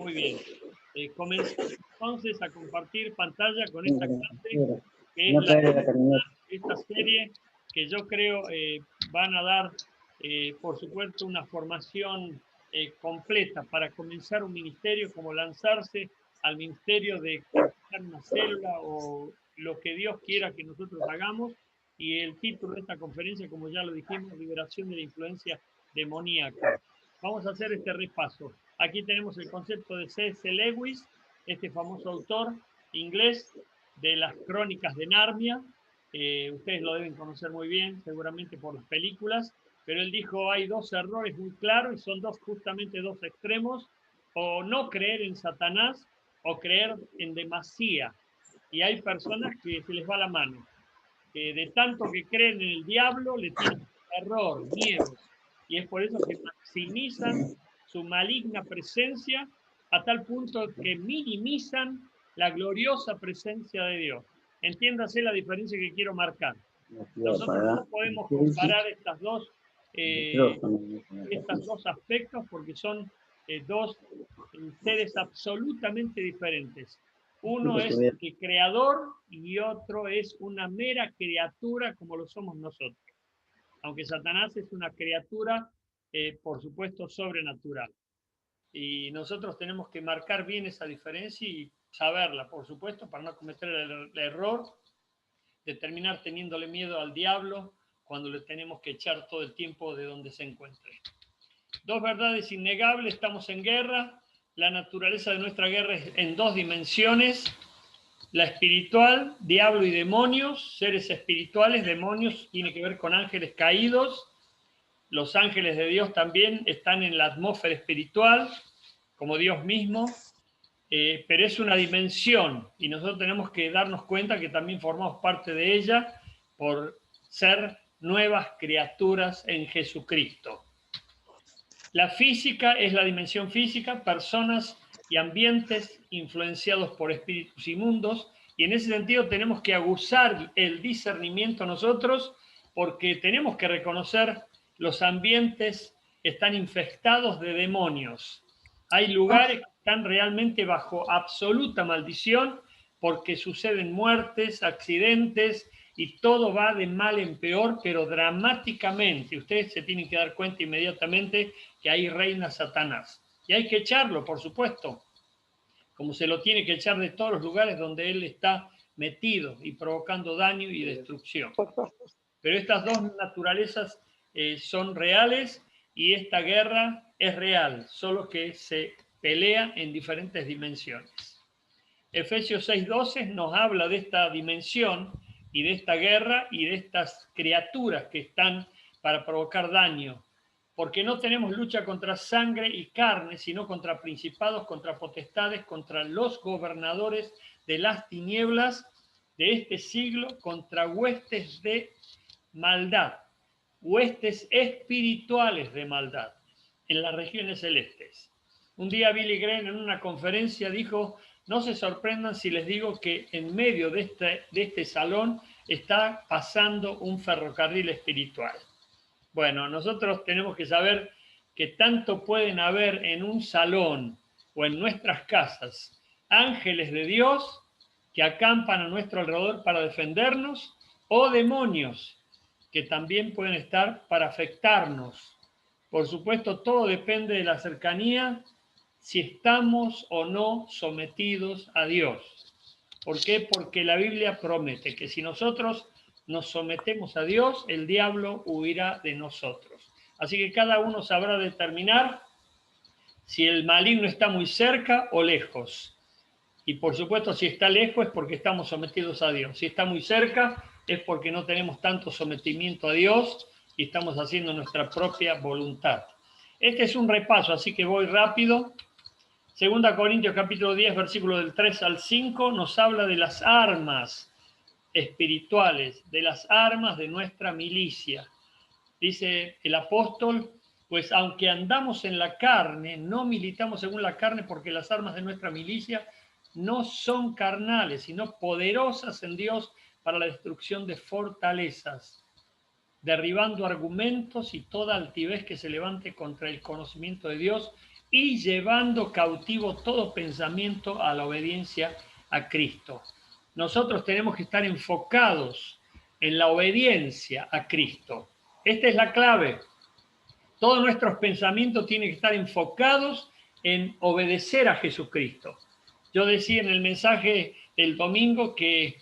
Muy bien. Comenzamos entonces a compartir pantalla con esta clase, que es esta serie que yo creo van a dar, por supuesto, una formación completa para comenzar un ministerio, como lanzarse al ministerio de comenzar una célula o lo que Dios quiera que nosotros hagamos. Y el título de esta conferencia, como ya lo dijimos, Liberación de la Influencia Demoníaca. Vamos a hacer este repaso. Aquí tenemos el concepto de C.S. Lewis, este famoso autor inglés de las Crónicas de Narnia. Ustedes lo deben conocer muy bien, seguramente por las películas, pero él dijo, hay dos errores muy claros y son justamente dos extremos, o no creer en Satanás o creer en demasía. Y hay personas que se les va la mano, que de tanto que creen en el diablo le tienen terror, miedo, y es por eso que maximizan su maligna presencia a tal punto que minimizan la gloriosa presencia de Dios. Entiéndase la diferencia que quiero marcar. Nosotros no podemos comparar estos dos aspectos porque son dos seres absolutamente diferentes. Uno es el creador y otro es una mera criatura como lo somos nosotros. Aunque Satanás es una criatura, por supuesto, sobrenatural. Y nosotros tenemos que marcar bien esa diferencia y saberla, por supuesto, para no cometer el error de terminar teniéndole miedo al diablo cuando le tenemos que echar todo el tiempo de donde se encuentre. Dos verdades innegables, estamos en guerra. La naturaleza de nuestra guerra es en dos dimensiones. La espiritual, diablo y demonios, seres espirituales, demonios, tiene que ver con ángeles caídos. Los ángeles de Dios también están en la atmósfera espiritual, como Dios mismo, pero es una dimensión y nosotros tenemos que darnos cuenta que también formamos parte de ella por ser nuevas criaturas en Jesucristo. La física es la dimensión física, personas y ambientes influenciados por espíritus inmundos, y en ese sentido tenemos que aguzar el discernimiento nosotros, porque tenemos que reconocer los ambientes que están infectados de demonios. Hay lugares que están realmente bajo absoluta maldición porque suceden muertes, accidentes, y todo va de mal en peor, pero dramáticamente. Ustedes se tienen que dar cuenta inmediatamente que ahí reina Satanás. Y hay que echarlo, por supuesto, como se lo tiene que echar de todos los lugares donde él está metido y provocando daño y destrucción. Pero estas dos naturalezas son reales y esta guerra es real, solo que se pelea en diferentes dimensiones. Efesios 6:12 nos habla de esta dimensión y de esta guerra y de estas criaturas que están para provocar daño, porque no tenemos lucha contra sangre y carne, sino contra principados, contra potestades, contra los gobernadores de las tinieblas de este siglo, contra huestes de maldad, huestes espirituales de maldad en las regiones celestes. Un día Billy Graham en una conferencia dijo, no se sorprendan si les digo que en medio de este salón está pasando un ferrocarril espiritual. Bueno, nosotros tenemos que saber que tanto pueden haber en un salón o en nuestras casas ángeles de Dios que acampan a nuestro alrededor para defendernos o demonios que también pueden estar para afectarnos. Por supuesto, todo depende de la cercanía, si estamos o no sometidos a Dios. ¿Por qué? Porque la Biblia promete que si nosotros nos sometemos a Dios, el diablo huirá de nosotros. Así que cada uno sabrá determinar si el maligno está muy cerca o lejos. Y por supuesto, si está lejos es porque estamos sometidos a Dios. Si está muy cerca es porque no tenemos tanto sometimiento a Dios y estamos haciendo nuestra propia voluntad. Este es un repaso, así que voy rápido. 2 Corintios capítulo 10, versículo del 3 al 5, nos habla de las armas espirituales, de las armas de nuestra milicia. Dice el apóstol, pues aunque andamos en la carne, no militamos según la carne, porque las armas de nuestra milicia no son carnales, sino poderosas en Dios para la destrucción de fortalezas, derribando argumentos y toda altivez que se levante contra el conocimiento de Dios y llevando cautivo todo pensamiento a la obediencia a Cristo. Nosotros tenemos que estar enfocados en la obediencia a Cristo. Esta es la clave. Todos nuestros pensamientos tienen que estar enfocados en obedecer a Jesucristo. Yo decía en el mensaje del domingo que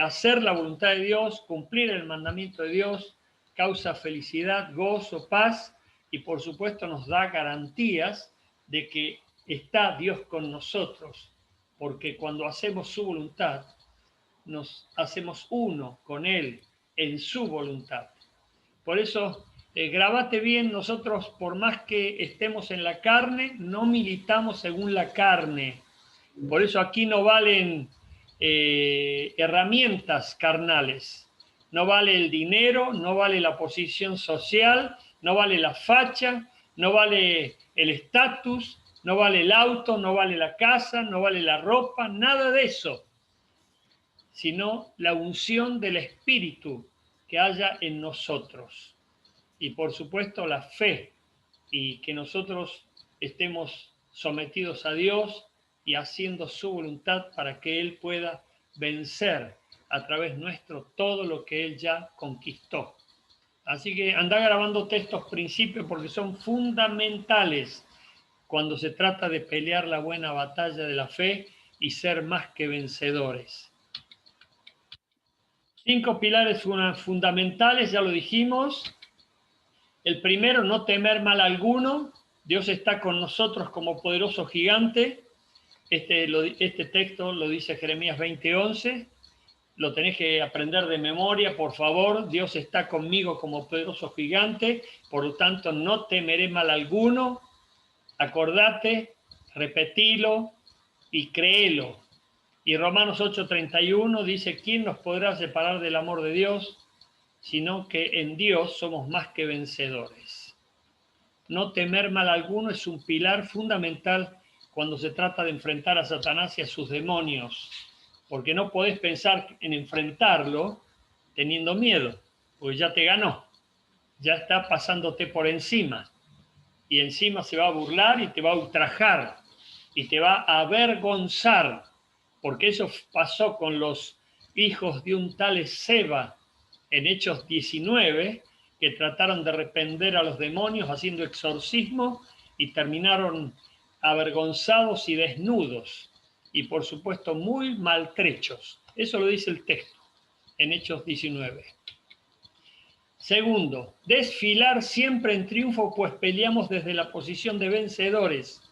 hacer la voluntad de Dios, cumplir el mandamiento de Dios, causa felicidad, gozo, paz y por supuesto nos da garantías de que está Dios con nosotros, porque cuando hacemos su voluntad, nos hacemos uno con Él en su voluntad. Por eso, grabate bien, nosotros por más que estemos en la carne, no militamos según la carne. Por eso aquí no valen herramientas carnales. No vale el dinero, no vale la posición social, no vale la facha, no vale el estatus, no vale el auto, no vale la casa, no vale la ropa, nada de eso, sino la unción del Espíritu que haya en nosotros. Y por supuesto la fe y que nosotros estemos sometidos a Dios y haciendo su voluntad para que Él pueda vencer a través nuestro todo lo que Él ya conquistó. Así que anda grabándote estos principios porque son fundamentales cuando se trata de pelear la buena batalla de la fe y ser más que vencedores. 5 pilares fundamentales, ya lo dijimos. El primero, no temer mal alguno. Dios está con nosotros como poderoso gigante. Este texto lo dice Jeremías 20:11. Lo tenés que aprender de memoria, por favor. Dios está conmigo como poderoso gigante, por lo tanto no temeré mal alguno. Acordate, repetilo y créelo. Y Romanos 8:31 dice, ¿quién nos podrá separar del amor de Dios? Sino que en Dios somos más que vencedores. No temer mal alguno es un pilar fundamental cuando se trata de enfrentar a Satanás y a sus demonios, porque no podés pensar en enfrentarlo teniendo miedo, porque ya te ganó, ya está pasándote por encima, y encima se va a burlar y te va a ultrajar, y te va a avergonzar, porque eso pasó con los hijos de un tal Seba en Hechos 19, que trataron de reprender a los demonios haciendo exorcismo y terminaron avergonzados y desnudos y por supuesto muy maltrechos. Eso lo dice el texto en Hechos 19. Segundo, desfilar siempre en triunfo, pues peleamos desde la posición de vencedores.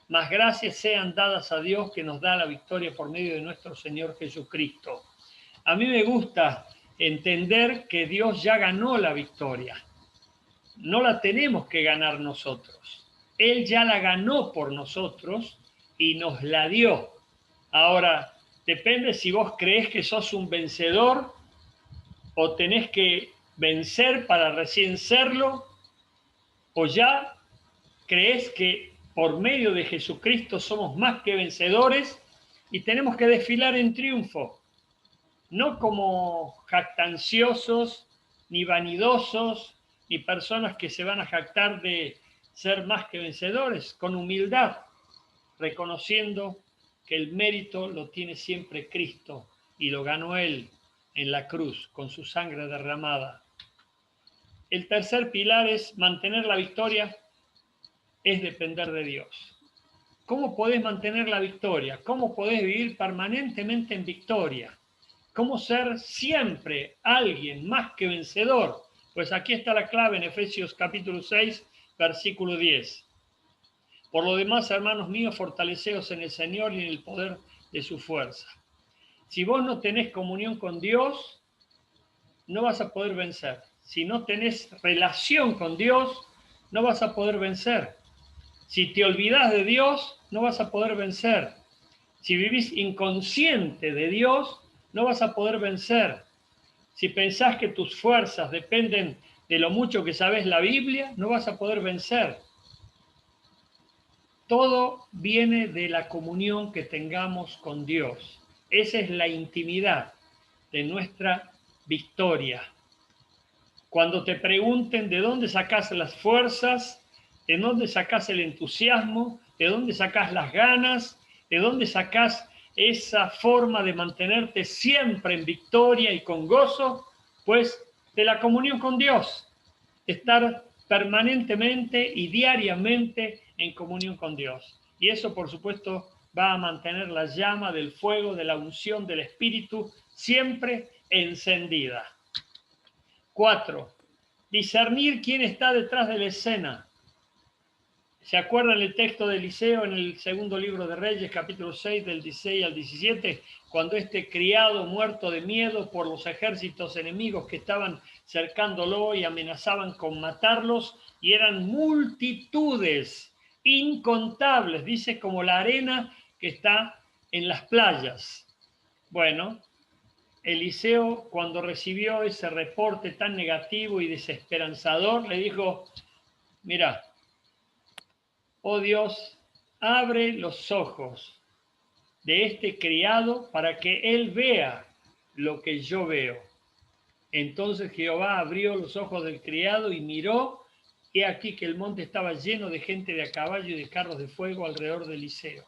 Mas gracias sean dadas a Dios que nos da la victoria por medio de nuestro Señor Jesucristo. A mí me gusta entender que Dios ya ganó la victoria. No la tenemos que ganar nosotros. Él ya la ganó por nosotros y nos la dio. Ahora, depende si vos creés que sos un vencedor o tenés que vencer para recién serlo, o ya creés que por medio de Jesucristo somos más que vencedores y tenemos que desfilar en triunfo. No como jactanciosos, ni vanidosos, ni personas que se van a jactar de ser más que vencedores, con humildad, reconociendo que el mérito lo tiene siempre Cristo y lo ganó Él en la cruz con su sangre derramada. El tercer pilar es mantener la victoria, es depender de Dios. ¿Cómo podés mantener la victoria? ¿Cómo podés vivir permanentemente en victoria? ¿Cómo ser siempre alguien más que vencedor? Pues aquí está la clave en Efesios capítulo 6, versículo 10. Por lo demás, hermanos míos, fortaleceos en el Señor y en el poder de su fuerza. Si vos no tenés comunión con Dios, no vas a poder vencer. Si no tenés relación con Dios, no vas a poder vencer. Si te olvidás de Dios, no vas a poder vencer. Si vivís inconsciente de Dios, no vas a poder vencer. Si pensás que tus fuerzas dependen de lo mucho que sabes la Biblia, no vas a poder vencer. Todo viene de la comunión que tengamos con Dios. Esa es la intimidad de nuestra victoria. Cuando te pregunten de dónde sacas las fuerzas, ¿De dónde sacás el entusiasmo? ¿De dónde sacás las ganas? ¿De dónde sacás esa forma de mantenerte siempre en victoria y con gozo? Pues de la comunión con Dios, estar permanentemente y diariamente en comunión con Dios. Y eso, por supuesto, va a mantener la llama del fuego, de la unción del Espíritu, siempre encendida. 4. Discernir quién está detrás de la escena. ¿Se acuerdan el texto de Eliseo en el segundo libro de Reyes, capítulo 6, del 16 al 17? Cuando este criado, muerto de miedo por los ejércitos enemigos que estaban cercándolo y amenazaban con matarlos, y eran multitudes, incontables, dice, como la arena que está en las playas. Bueno, Eliseo, cuando recibió ese reporte tan negativo y desesperanzador, le dijo: mira, oh Dios, abre los ojos de este criado para que él vea lo que yo veo. Entonces Jehová abrió los ojos del criado y miró, y aquí que el monte estaba lleno de gente de a caballo y de carros de fuego alrededor de Eliseo.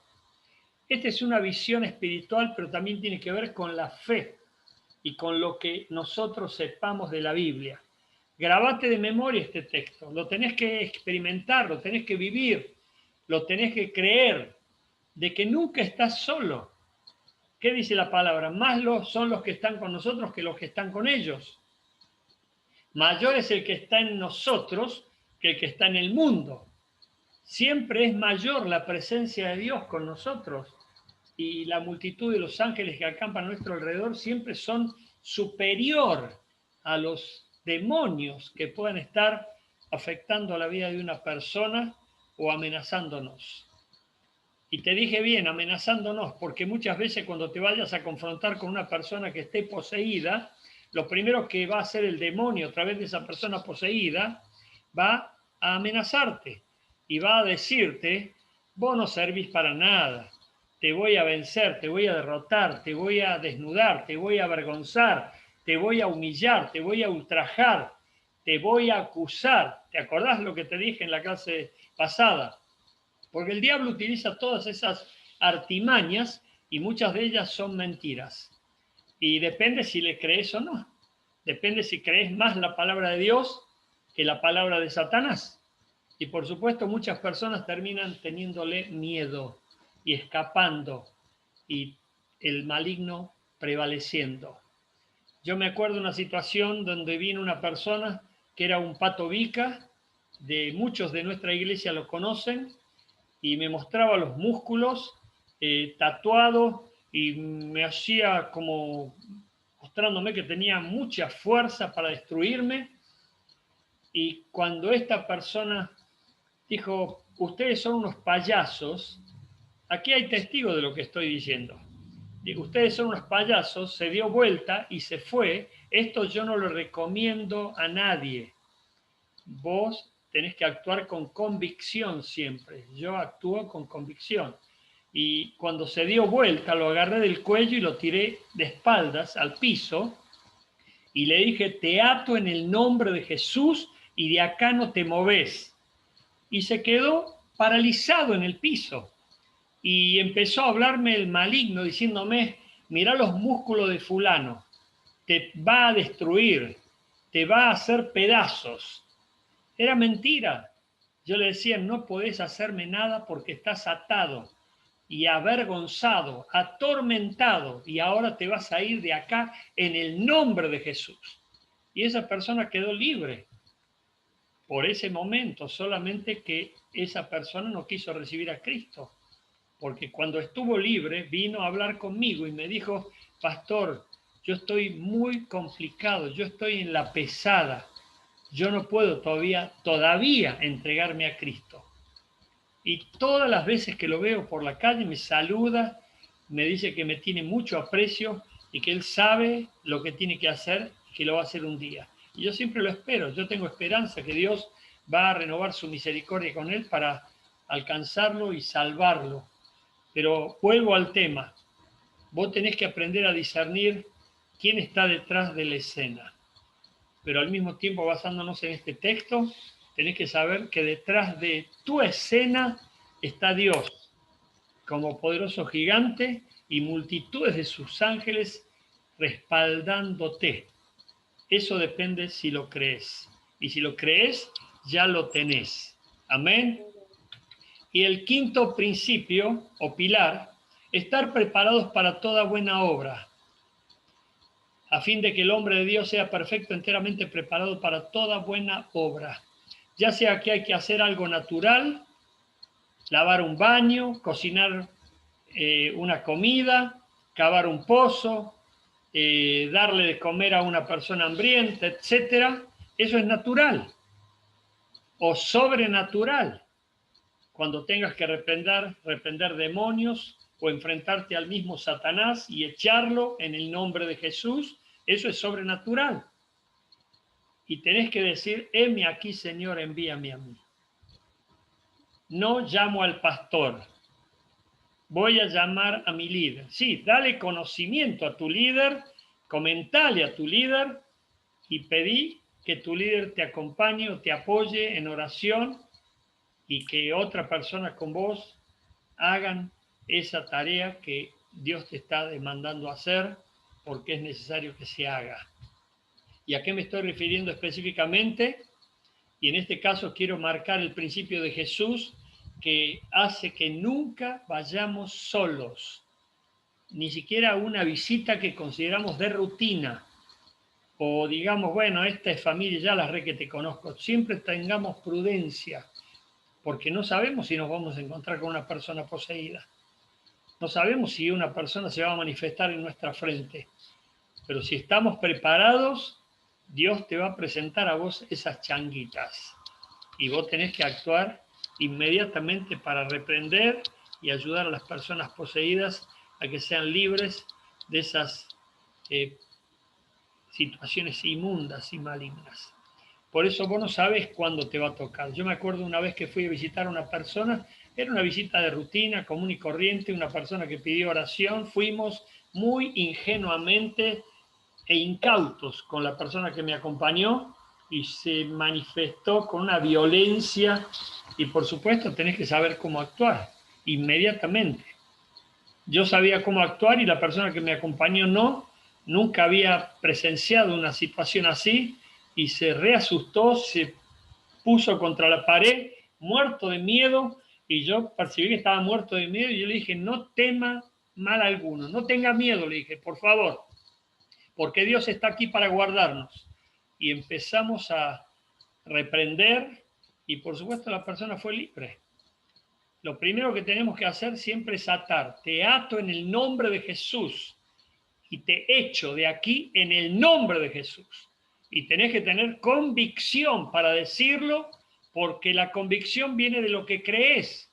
Esta es una visión espiritual, pero también tiene que ver con la fe y con lo que nosotros sepamos de la Biblia. Grabate de memoria este texto, lo tenés que experimentar, lo tenés que vivir, lo tenés que creer, de que nunca estás solo. ¿Qué dice la palabra? Más son los que están con nosotros que los que están con ellos. Mayor es el que está en nosotros que el que está en el mundo. Siempre es mayor la presencia de Dios con nosotros, y la multitud de los ángeles que acampan a nuestro alrededor siempre son superior a los demonios que puedan estar afectando la vida de una persona o amenazándonos. Y te dije bien, amenazándonos, porque muchas veces cuando te vayas a confrontar con una persona que esté poseída, lo primero que va a hacer el demonio a través de esa persona poseída, va a amenazarte y va a decirte: vos no servís para nada, te voy a vencer, te voy a derrotar, te voy a desnudar, te voy a avergonzar, te voy a humillar, te voy a ultrajar, te voy a acusar. ¿Te acordás lo que te dije en la clase pasada? Porque el diablo utiliza todas esas artimañas y muchas de ellas son mentiras. Y depende si le crees o no. Depende si crees más la palabra de Dios que la palabra de Satanás. Y por supuesto muchas personas terminan teniéndole miedo y escapando, y el maligno prevaleciendo. Yo me acuerdo de una situación donde vino una persona que era un pato bica, de muchos de nuestra iglesia lo conocen, y me mostraba los músculos tatuados, y me hacía como mostrándome que tenía mucha fuerza para destruirme. Y cuando esta persona dijo: ustedes son unos payasos, aquí hay testigos de lo que estoy diciendo. Digo, ustedes son unos payasos, se dio vuelta y se fue. Esto yo no lo recomiendo a nadie. Vos tenés que actuar con convicción siempre. Yo actúo con convicción. Y cuando se dio vuelta, lo agarré del cuello y lo tiré de espaldas al piso y le dije: te ato en el nombre de Jesús y de acá no te moves. Y se quedó paralizado en el piso. Y empezó a hablarme el maligno diciéndome: mirá los músculos de fulano, te va a destruir, te va a hacer pedazos. Era mentira. Yo le decía: no podés hacerme nada porque estás atado y avergonzado, atormentado, y ahora te vas a ir de acá en el nombre de Jesús. Y esa persona quedó libre por ese momento, solamente que esa persona no quiso recibir a Cristo, porque cuando estuvo libre vino a hablar conmigo y me dijo: pastor, yo estoy muy complicado, yo estoy en la pesada, yo no puedo todavía entregarme a Cristo. Y todas las veces que lo veo por la calle me saluda, me dice que me tiene mucho aprecio y que él sabe lo que tiene que hacer, que lo va a hacer un día. Y yo siempre lo espero, yo tengo esperanza que Dios va a renovar su misericordia con él para alcanzarlo y salvarlo. Pero vuelvo al tema, vos tenés que aprender a discernir quién está detrás de la escena. Pero al mismo tiempo, basándonos en este texto, tenés que saber que detrás de tu escena está Dios, como poderoso gigante y multitudes de sus ángeles respaldándote. Eso depende si lo crees. Y si lo crees, ya lo tenés. Amén. Y el quinto principio o pilar, estar preparados para toda buena obra, a fin de que el hombre de Dios sea perfecto, enteramente preparado para toda buena obra. Ya sea que hay que hacer algo natural, lavar un baño, cocinar una comida, cavar un pozo, darle de comer a una persona hambrienta, etc. Eso es natural o sobrenatural. Cuando tengas que reprender demonios o enfrentarte al mismo Satanás y echarlo en el nombre de Jesús, eso es sobrenatural. Y tenés que decir, heme aquí, Señor, envíame a mí. No llamo al pastor, voy a llamar a mi líder. Sí, dale conocimiento a tu líder, comentale a tu líder y pedí que tu líder te acompañe o te apoye en oración y que otra persona con vos hagan esa tarea que Dios te está demandando hacer porque es necesario que se haga. ¿Y a qué me estoy refiriendo específicamente? Y en este caso quiero marcar el principio de Jesús que hace que nunca vayamos solos, ni siquiera una visita que consideramos de rutina, o digamos, bueno, esta es familia, ya la re que te conozco. Siempre tengamos prudencia, porque no sabemos si nos vamos a encontrar con una persona poseída. No sabemos si una persona se va a manifestar en nuestra frente, pero si estamos preparados, Dios te va a presentar a vos esas changuitas y vos tenés que actuar inmediatamente para reprender y ayudar a las personas poseídas a que sean libres de esas situaciones inmundas y malignas. Por eso vos no sabes cuándo te va a tocar. Yo me acuerdo una vez que fui a visitar a una persona, era una visita de rutina, común y corriente, una persona que pidió oración, fuimos muy ingenuamente e incautos con la persona que me acompañó y se manifestó con una violencia y por supuesto tenés que saber cómo actuar inmediatamente. Yo sabía cómo actuar y la persona que me acompañó no, nunca había presenciado una situación así y se reasustó, se puso contra la pared, muerto de miedo, y yo percibí que estaba muerto de miedo y yo le dije, no tema mal alguno, no tenga miedo, le dije, por favor, porque Dios está aquí para guardarnos. Y empezamos a reprender y por supuesto la persona fue libre. Lo primero que tenemos que hacer siempre es atar. Te ato en el nombre de Jesús y te echo de aquí en el nombre de Jesús. Y tenés que tener convicción para decirlo, porque la convicción viene de lo que crees.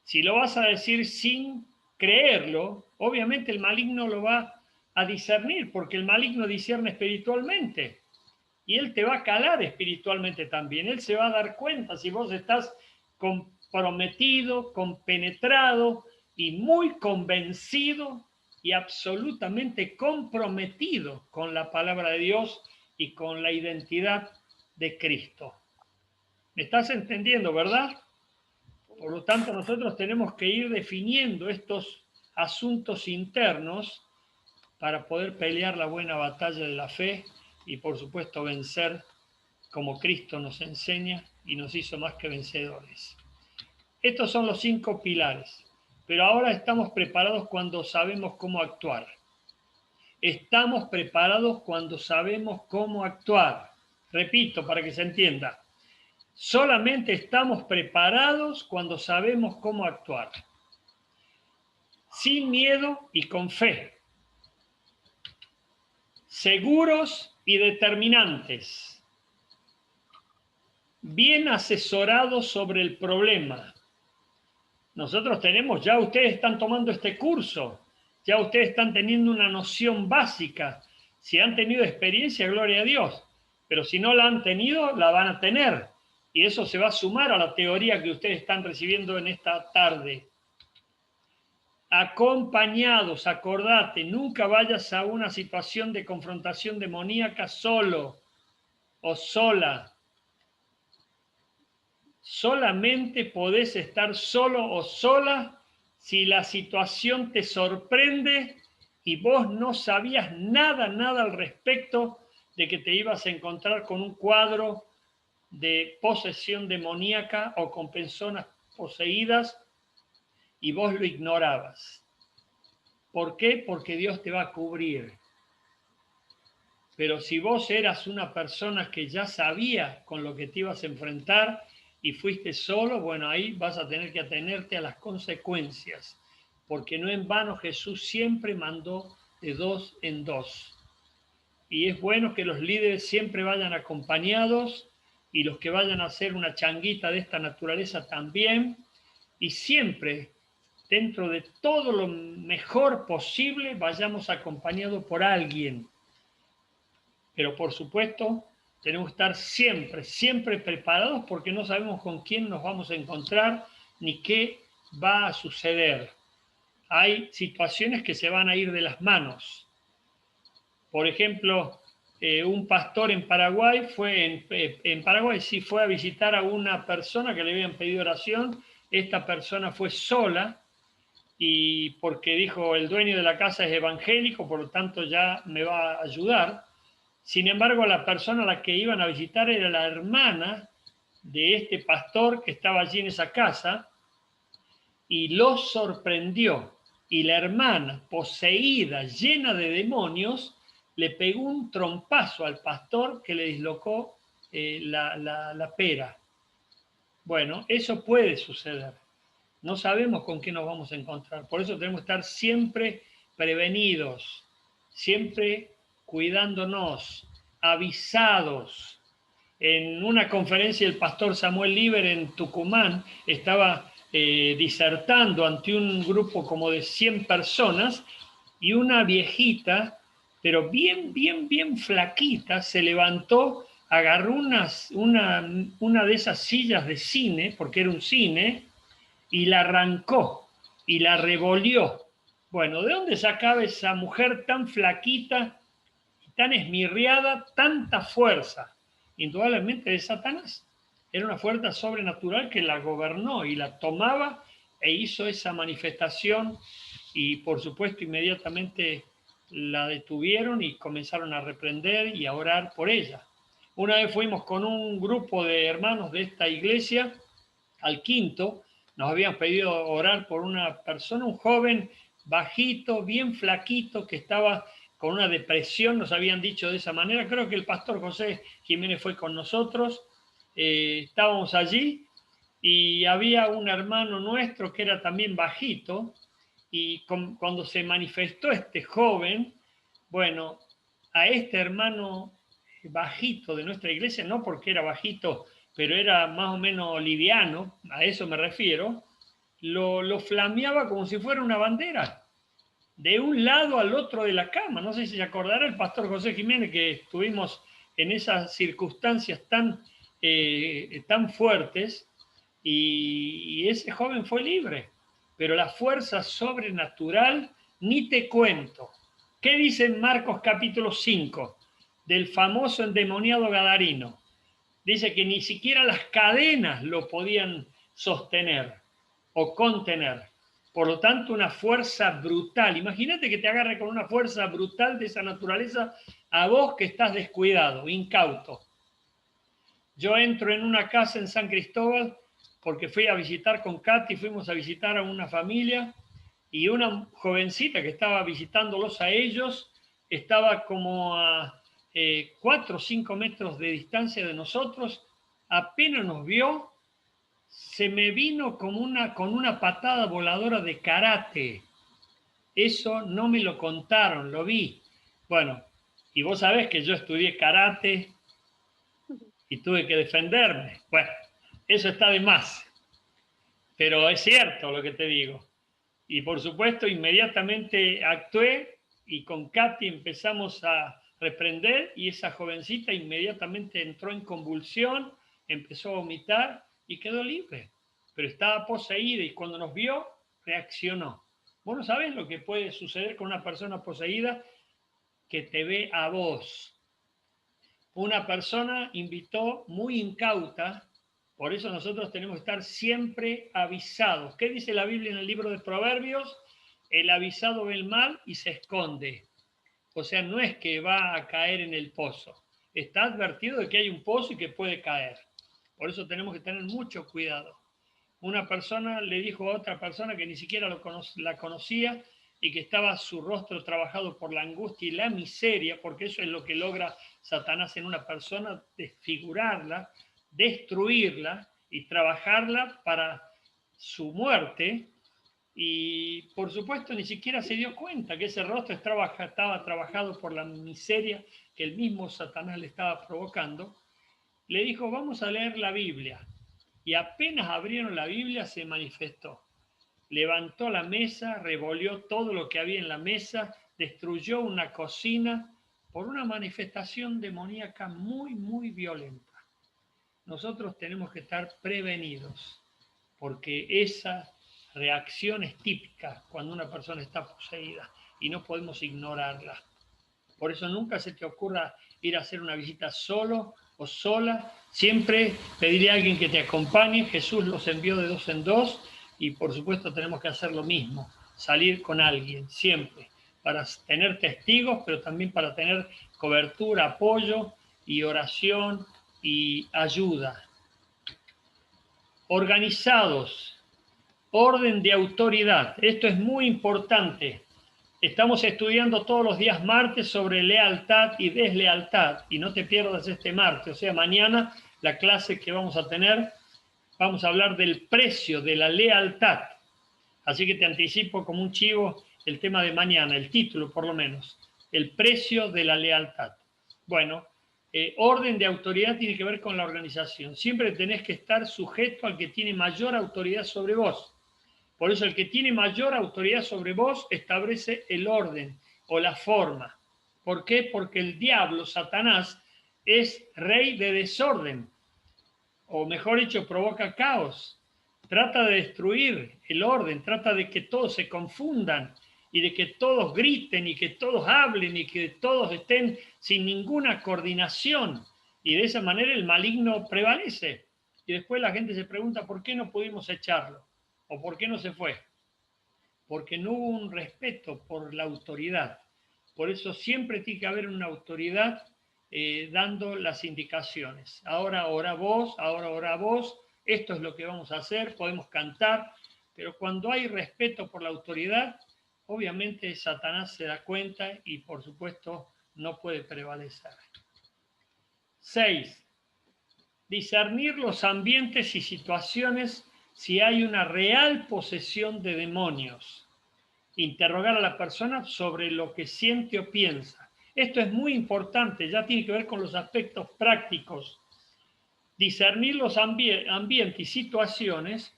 Si lo vas a decir sin creerlo, obviamente el maligno lo va a discernir, porque el maligno discierne espiritualmente. Y él te va a calar espiritualmente también. Él se va a dar cuenta si vos estás comprometido, compenetrado y muy convencido y absolutamente comprometido con la palabra de Dios y con la identidad de Cristo. ¿Me estás entendiendo, verdad? Por lo tanto, nosotros tenemos que ir definiendo estos asuntos internos para poder pelear la buena batalla de la fe y, por supuesto, vencer como Cristo nos enseña y nos hizo más que vencedores. Estos son los 5 pilares, pero ahora estamos preparados cuando sabemos cómo actuar. Estamos preparados cuando sabemos cómo actuar. Repito, para que se entienda. Solamente estamos preparados cuando sabemos cómo actuar. Sin miedo y con fe. Seguros y determinantes. Bien asesorados sobre el problema. Nosotros tenemos, ya ustedes están tomando este curso, ya ustedes están teniendo una noción básica. Si han tenido experiencia, gloria a Dios. Pero si no la han tenido, la van a tener. Y eso se va a sumar a la teoría que ustedes están recibiendo en esta tarde. Acompañados, acordate, nunca vayas a una situación de confrontación demoníaca solo o sola. Solamente podés estar solo o sola si la situación te sorprende y vos no sabías nada al respecto de que te ibas a encontrar con un cuadro de posesión demoníaca o con personas poseídas y vos lo ignorabas. ¿Por qué? Porque Dios te va a cubrir. Pero si vos eras una persona que ya sabía con lo que te ibas a enfrentar y fuiste solo, bueno, ahí vas a tener que atenerte a las consecuencias, porque no en vano Jesús siempre mandó de 2 en 2. Y es bueno que los líderes siempre vayan acompañados y los que vayan a hacer una changuita de esta naturaleza también, y siempre, dentro de todo lo mejor posible, vayamos acompañados por alguien. Pero por supuesto, tenemos que estar siempre preparados porque no sabemos con quién nos vamos a encontrar ni qué va a suceder. Hay situaciones que se van a ir de las manos. Por ejemplo, un pastor en Paraguay fue a visitar a una persona que le habían pedido oración. Esta persona fue sola y porque dijo el dueño de la casa es evangélico, por lo tanto ya me va a ayudar. Sin embargo, la persona a la que iban a visitar era la hermana de este pastor que estaba allí en esa casa y los sorprendió. Y la hermana, poseída, llena de demonios, le pegó un trompazo al pastor que le dislocó la pera. Bueno, eso puede suceder. No sabemos con qué nos vamos a encontrar. Por eso tenemos que estar siempre prevenidos, siempre cuidándonos, avisados. En una conferencia el pastor Samuel Líber en Tucumán estaba disertando ante un grupo como de 100 personas y una viejita, pero bien flaquita, se levantó, agarró una de esas sillas de cine, porque era un cine, y la arrancó y la revolvió. Bueno, ¿de dónde sacaba esa mujer tan flaquita, tan esmirriada, tanta fuerza? Indudablemente de Satanás. Era una fuerza sobrenatural que la gobernó y la tomaba e hizo esa manifestación y por supuesto inmediatamente la detuvieron y comenzaron a reprender y a orar por ella. Una vez fuimos con un grupo de hermanos de esta iglesia al Quinto, nos habían pedido orar por una persona, un joven bajito, bien flaquito, que estaba con una depresión, nos habían dicho de esa manera. Creo que el pastor José Jiménez fue con nosotros, estábamos allí y había un hermano nuestro que era también bajito y cuando se manifestó este joven, bueno, a este hermano bajito de nuestra iglesia, no porque era bajito, pero era más o menos liviano, a eso me refiero, lo flameaba como si fuera una bandera, de un lado al otro de la cama. No sé si se acordará el pastor José Jiménez que estuvimos en esas circunstancias tan fuertes y ese joven fue libre. Pero la fuerza sobrenatural, ni te cuento. ¿Qué dice en Marcos capítulo 5 del famoso endemoniado Gadarino? Dice que ni siquiera las cadenas lo podían sostener o contener. Por lo tanto, una fuerza brutal. Imagínate que te agarre con una fuerza brutal de esa naturaleza a vos que estás descuidado, incauto. Yo entro en una casa en San Cristóbal porque fui a visitar con Katy, fuimos a visitar a una familia y una jovencita que estaba visitándolos a ellos estaba como a 4 o 5 metros de distancia de nosotros, apenas nos vio, se me vino como con una patada voladora de karate. Eso no me lo contaron, lo vi. Bueno, y vos sabés que yo estudié karate y tuve que defenderme. Bueno, eso está de más. Pero es cierto lo que te digo. Y por supuesto, inmediatamente actué y con Katy empezamos a reprender y esa jovencita inmediatamente entró en convulsión, empezó a vomitar y quedó libre. Pero estaba poseída y cuando nos vio, reaccionó. Vos no sabés lo que puede suceder con una persona poseída que te ve a vos. Una persona invitó muy incauta, Por eso nosotros tenemos que estar siempre avisados. ¿Qué dice la Biblia en el libro de Proverbios? El avisado ve el mal y se esconde. O sea, no es que va a caer en el pozo. Está advertido de que hay un pozo y que puede caer. Por eso tenemos que tener mucho cuidado. Una persona le dijo a otra persona que ni siquiera la conocía y que estaba su rostro trabajado por la angustia y la miseria, porque eso es lo que logra Satanás en una persona, desfigurarla, destruirla y trabajarla para su muerte. Y por supuesto ni siquiera se dio cuenta que ese rostro estaba trabajado por la miseria que el mismo Satanás le estaba provocando. Le dijo, vamos a leer la Biblia. Y apenas abrieron la Biblia se manifestó. Levantó la mesa, revolvió todo lo que había en la mesa, destruyó una cocina por una manifestación demoníaca muy, muy violenta. Nosotros tenemos que estar prevenidos, porque esa reacción es típica cuando una persona está poseída y no podemos ignorarla. Por eso nunca se te ocurra ir a hacer una visita solo o sola. Siempre pediré a alguien que te acompañe. Jesús los envió de 2 en 2 y por supuesto tenemos que hacer lo mismo. Salir con alguien, siempre. Para tener testigos, pero también para tener cobertura, apoyo y oración y ayuda. Organizados. Orden de autoridad. Esto es muy importante. Estamos estudiando todos los días martes sobre lealtad y deslealtad. Y no te pierdas este martes. O sea, mañana la clase que vamos a tener, vamos a hablar del precio de la lealtad. Así que te anticipo como un chivo el tema de mañana, el título por lo menos. El precio de la lealtad. Bueno, orden de autoridad tiene que ver con la organización. Siempre tenés que estar sujeto al que tiene mayor autoridad sobre vos. Por eso el que tiene mayor autoridad sobre vos establece el orden o la forma. ¿Por qué? Porque el diablo, Satanás, es rey de desorden. O mejor dicho, provoca caos. Trata de destruir el orden, trata de que todos se confundan y de que todos griten y que todos hablen y que todos estén sin ninguna coordinación. Y de esa manera el maligno prevalece. Y después la gente se pregunta por qué no pudimos echarlo. ¿O por qué no se fue? Porque no hubo un respeto por la autoridad. Por eso siempre tiene que haber una autoridad dando las indicaciones. Ahora ora vos, ahora ora vos, esto es lo que vamos a hacer, podemos cantar, pero cuando hay respeto por la autoridad, obviamente Satanás se da cuenta y por supuesto no puede prevalecer. 6. Discernir los ambientes y situaciones si hay una real posesión de demonios. Interrogar a la persona sobre lo que siente o piensa. Esto es muy importante, ya tiene que ver con los aspectos prácticos. Discernir los ambientes y situaciones,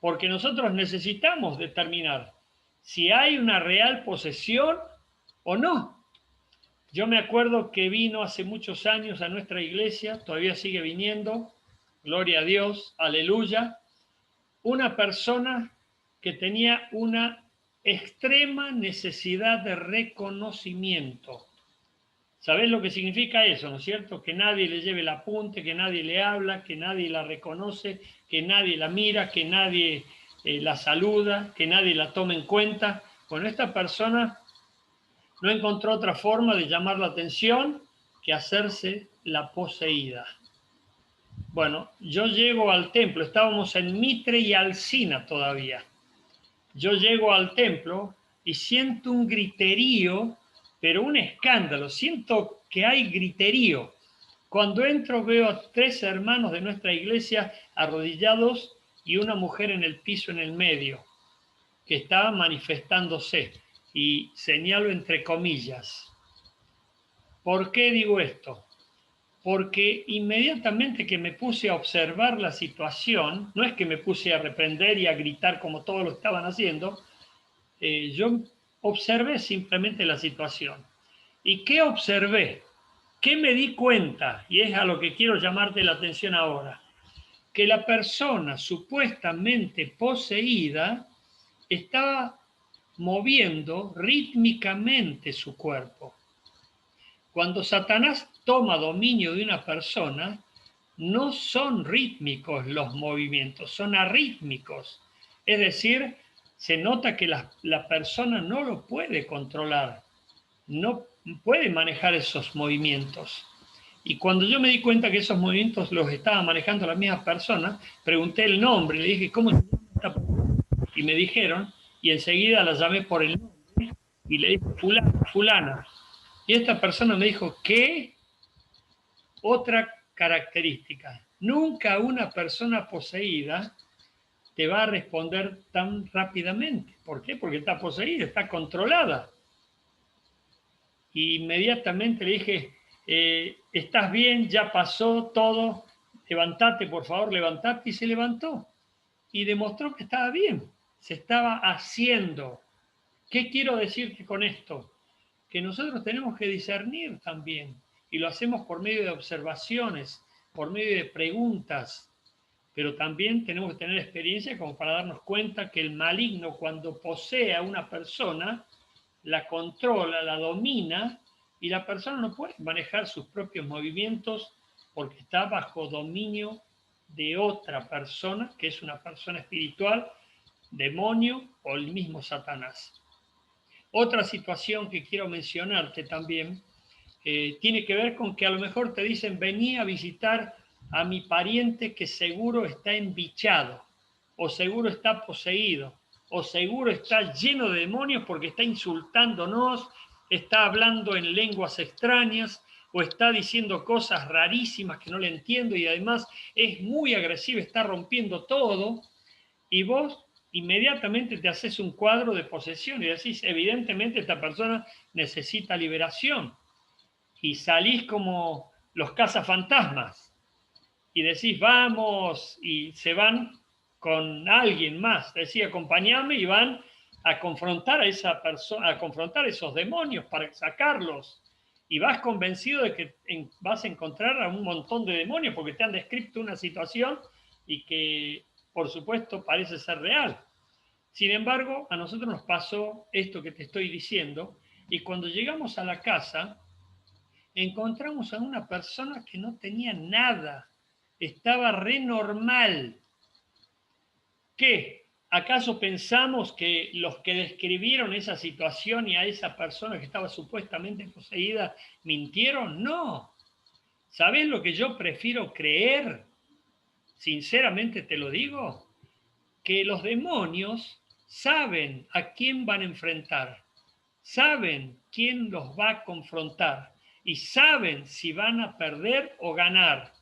porque nosotros necesitamos determinar si hay una real posesión o no. Yo me acuerdo que vino hace muchos años a nuestra iglesia, todavía sigue viniendo, gloria a Dios, aleluya, una persona que tenía una extrema necesidad de reconocimiento. ¿Sabés lo que significa eso, no es cierto? Que nadie le lleve el apunte, que nadie le habla, que nadie la reconoce, que nadie la mira, que nadie la saluda, que nadie la tome en cuenta. Bueno, esta persona no encontró otra forma de llamar la atención que hacerse la poseída. Bueno, yo llego al templo, estábamos en Mitre y Alsina todavía. Yo llego al templo y siento un griterío, pero un escándalo, siento que hay griterío. Cuando entro veo a 3 hermanos de nuestra iglesia arrodillados y una mujer en el piso en el medio, que estaba manifestándose, y señalo entre comillas. ¿Por qué digo esto? Porque inmediatamente que me puse a observar la situación, no es que me puse a reprender y a gritar como todos lo estaban haciendo, yo observé simplemente la situación. ¿Y qué observé? ¿Qué me di cuenta? Y es a lo que quiero llamarte la atención ahora. Que la persona supuestamente poseída estaba moviendo rítmicamente su cuerpo. Cuando Satanás toma dominio de una persona, no son rítmicos los movimientos, son arrítmicos. Es decir, se nota que la persona no lo puede controlar, no puede manejar esos movimientos. Y cuando yo me di cuenta que esos movimientos los estaba manejando la misma persona, pregunté el nombre, le dije, ¿cómo se llama esta persona? Y me dijeron, y enseguida la llamé por el nombre, y le dije, fulana, fulana. Y esta persona me dijo, ¿qué? Otra característica. Nunca una persona poseída te va a responder tan rápidamente. ¿Por qué? Porque está poseída, está controlada. Y inmediatamente le dije, ¿estás bien? Ya pasó todo. Levantate, por favor, levantate. Y se levantó. Y demostró que estaba bien. Se estaba haciendo. ¿Qué quiero decirte con esto? Que nosotros tenemos que discernir también. Y lo hacemos por medio de observaciones, por medio de preguntas. Pero también tenemos que tener experiencia como para darnos cuenta que el maligno, cuando posee a una persona, la controla, la domina, y la persona no puede manejar sus propios movimientos porque está bajo dominio de otra persona, que es una persona espiritual, demonio o el mismo Satanás. Otra situación que quiero mencionarte también tiene que ver con que a lo mejor te dicen, vení a visitar a mi pariente que seguro está embichado, o seguro está poseído, o seguro está lleno de demonios porque está insultándonos, está hablando en lenguas extrañas, o está diciendo cosas rarísimas que no le entiendo y además es muy agresivo, está rompiendo todo, y vos inmediatamente te haces un cuadro de posesión y decís, evidentemente esta persona necesita liberación. Y salís como los cazafantasmas y decís, vamos, y se van con alguien más, decís, acompañame, y van a confrontar a esa persona, a confrontar esos demonios para sacarlos. Y vas convencido de que vas a encontrar a un montón de demonios porque te han descrito una situación y que, por supuesto, parece ser real. Sin embargo, a nosotros nos pasó esto que te estoy diciendo, y cuando llegamos a la casa, encontramos a una persona que no tenía nada, estaba re normal. ¿Qué? ¿Acaso pensamos que los que describieron esa situación y a esa persona que estaba supuestamente poseída mintieron? No. ¿Sabés lo que yo prefiero creer? Sinceramente te lo digo, que los demonios saben a quién van a enfrentar, saben quién los va a confrontar y saben si van a perder o ganar.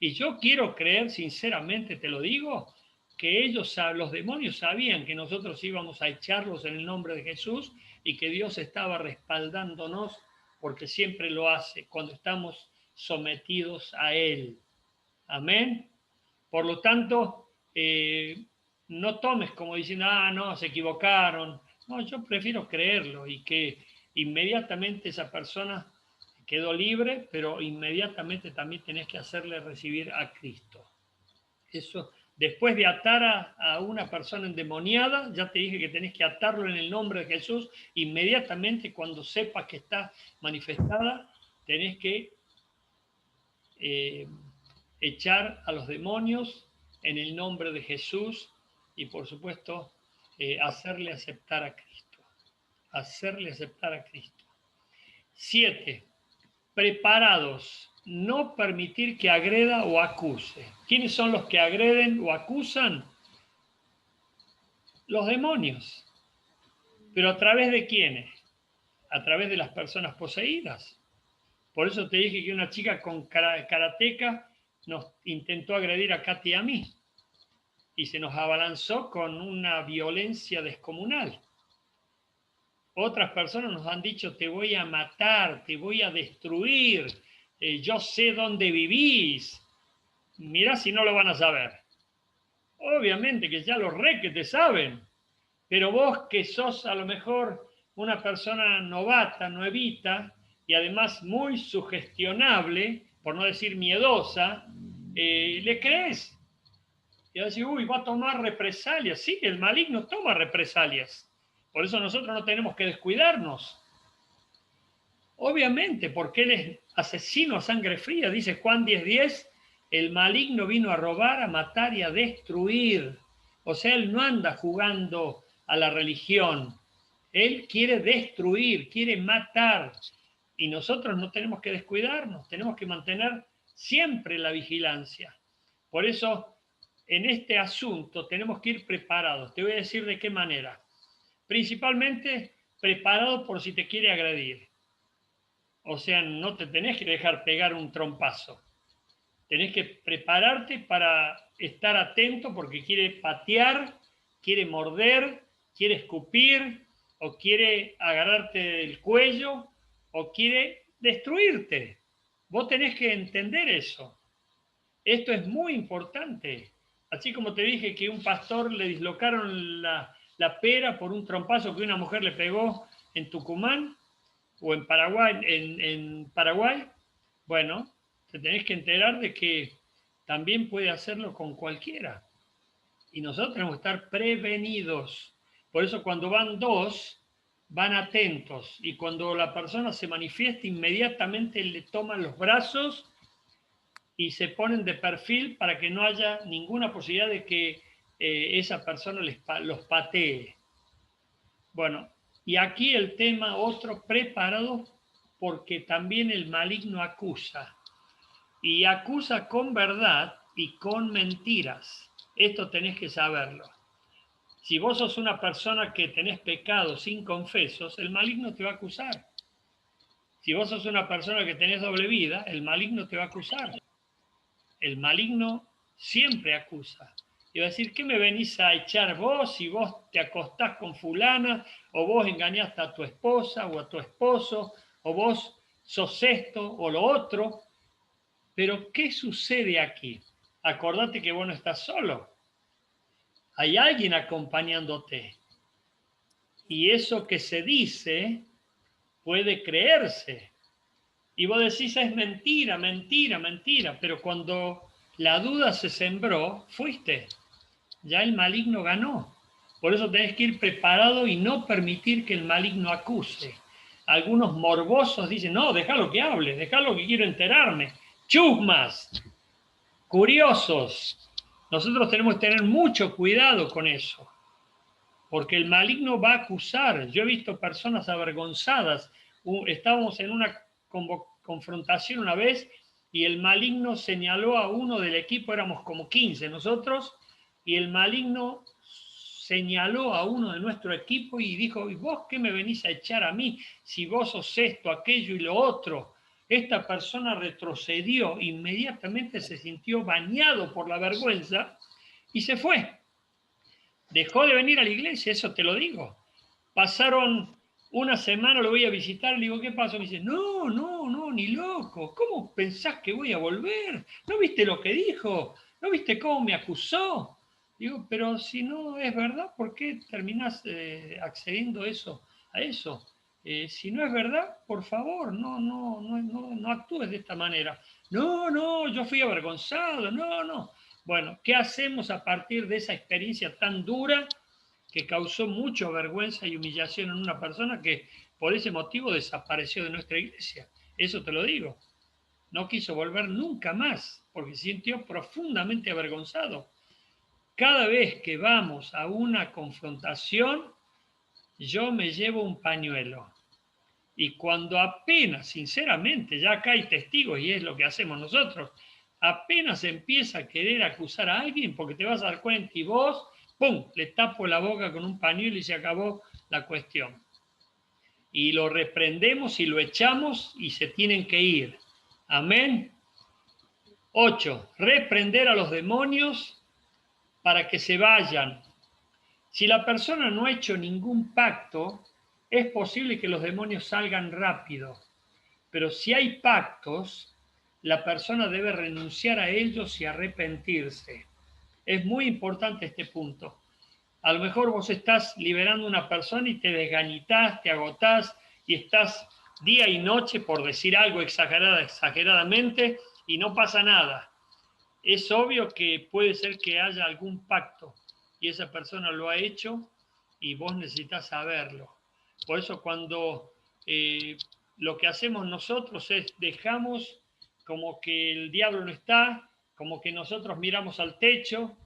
Y yo quiero creer, sinceramente te lo digo, que ellos, los demonios sabían que nosotros íbamos a echarlos en el nombre de Jesús y que Dios estaba respaldándonos porque siempre lo hace cuando estamos sometidos a Él. Amén. Por lo tanto, no tomes como diciendo, no, se equivocaron. No, yo prefiero creerlo y que inmediatamente esa persona quedó libre, pero inmediatamente también tenés que hacerle recibir a Cristo. Eso, después de atar a una persona endemoniada, ya te dije que tenés que atarlo en el nombre de Jesús, inmediatamente cuando sepas que está manifestada, tenés que echar a los demonios en el nombre de Jesús y por supuesto hacerle aceptar a Cristo. Hacerle aceptar a Cristo. 7. Preparados. No permitir que agreda o acuse. ¿Quiénes son los que agreden o acusan? Los demonios. ¿Pero a través de quiénes? A través de las personas poseídas. Por eso te dije que una chica con karateca nos intentó agredir a Katy y a mí. Y se nos abalanzó con una violencia descomunal. Otras personas nos han dicho, te voy a matar, te voy a destruir, yo sé dónde vivís. Mirá si no lo van a saber. Obviamente que ya los que te saben, pero vos que sos a lo mejor una persona novata, nuevita, y además muy sugestionable, por no decir miedosa, le crees. Y decís, uy, va a tomar represalias. Sí, el maligno toma represalias. Por eso nosotros no tenemos que descuidarnos. Obviamente, porque él es asesino a sangre fría, dice Juan 10:10, El maligno vino a robar, a matar y a destruir. O sea, él no anda jugando a la religión. Él quiere destruir, quiere matar. Y nosotros no tenemos que descuidarnos, tenemos que mantener siempre la vigilancia. Por eso, en este asunto tenemos que ir preparados. Te voy a decir de qué manera. Principalmente preparado por si te quiere agredir. O sea, no te tenés que dejar pegar un trompazo. Tenés que prepararte para estar atento porque quiere patear, quiere morder, quiere escupir, o quiere agarrarte del cuello, o quiere destruirte. Vos tenés que entender eso. Esto es muy importante. Así como te dije que un pastor le dislocaron la pera por un trompazo que una mujer le pegó en Tucumán o en Paraguay, en Paraguay, bueno, te tenés que enterar de que también puede hacerlo con cualquiera. Y nosotros tenemos que estar prevenidos. Por eso cuando van dos, van atentos. Y cuando la persona se manifiesta, inmediatamente le toman los brazos y se ponen de perfil para que no haya ninguna posibilidad de que esa persona los patee. Bueno, y aquí el tema otro, preparado, porque también el maligno acusa. Y acusa con verdad y con mentiras. Esto tenés que saberlo. Si vos sos una persona que tenés pecados inconfesos, el maligno te va a acusar. Si vos sos una persona que tenés doble vida, el maligno te va a acusar. El maligno siempre acusa. Y va a decir, ¿qué me venís a echar vos si vos te acostás con fulana, o vos engañaste a tu esposa o a tu esposo, o vos sos esto o lo otro? Pero ¿qué sucede aquí? Acordate que vos no estás solo. Hay alguien acompañándote. Y eso que se dice puede creerse. Y vos decís, es mentira, mentira, mentira. Pero cuando la duda se sembró, fuiste. Ya el maligno ganó. Por eso tenés que ir preparado y no permitir que el maligno acuse. Algunos morbosos dicen, no, déjalo que hable, déjalo que quiero enterarme. Chusmas, curiosos. Nosotros tenemos que tener mucho cuidado con eso, porque el maligno va a acusar. Yo he visto personas avergonzadas. Estábamos en una confrontación una vez y el maligno señaló a uno del equipo, éramos como 15 nosotros, y el maligno señaló a uno de nuestro equipo y dijo, ¿y vos qué me venís a echar a mí si vos sos esto, aquello y lo otro? Esta persona retrocedió, inmediatamente se sintió bañado por la vergüenza y se fue. Dejó de venir a la iglesia, eso te lo digo. Pasaron una semana, lo voy a visitar, le digo, ¿qué pasó? Me dice, no, no, no, ni loco. ¿Cómo pensás que voy a volver? ¿No viste lo que dijo? ¿No viste cómo me acusó? Digo, pero si no es verdad, ¿por qué terminás accediendo a eso? Si no es verdad, por favor, no actúes de esta manera. No, no, yo fui avergonzado, no, no. Bueno, ¿qué hacemos a partir de esa experiencia tan dura que causó mucha vergüenza y humillación en una persona que por ese motivo desapareció de nuestra iglesia? Eso te lo digo. No quiso volver nunca más porque se sintió profundamente avergonzado. Cada vez que vamos a una confrontación, yo me llevo un pañuelo. Y cuando apenas, sinceramente, ya acá hay testigos y es lo que hacemos nosotros, apenas empieza a querer acusar a alguien porque te vas a dar cuenta y vos, ¡pum!, le tapo la boca con un pañuelo y se acabó la cuestión. Y lo reprendemos y lo echamos y se tienen que ir. Amén. 8. Reprender a los demonios para que se vayan. Si la persona no ha hecho ningún pacto, es posible que los demonios salgan rápido. Pero si hay pactos, la persona debe renunciar a ellos y arrepentirse. Es muy importante este punto. A lo mejor vos estás liberando a una persona y te desgañitás, te agotás y estás día y noche por decir algo exageradamente y no pasa nada. Es obvio que puede ser que haya algún pacto y esa persona lo ha hecho y vos necesitas saberlo. Por eso cuando lo que hacemos nosotros es dejamos como que el diablo no está, como que nosotros miramos al techo,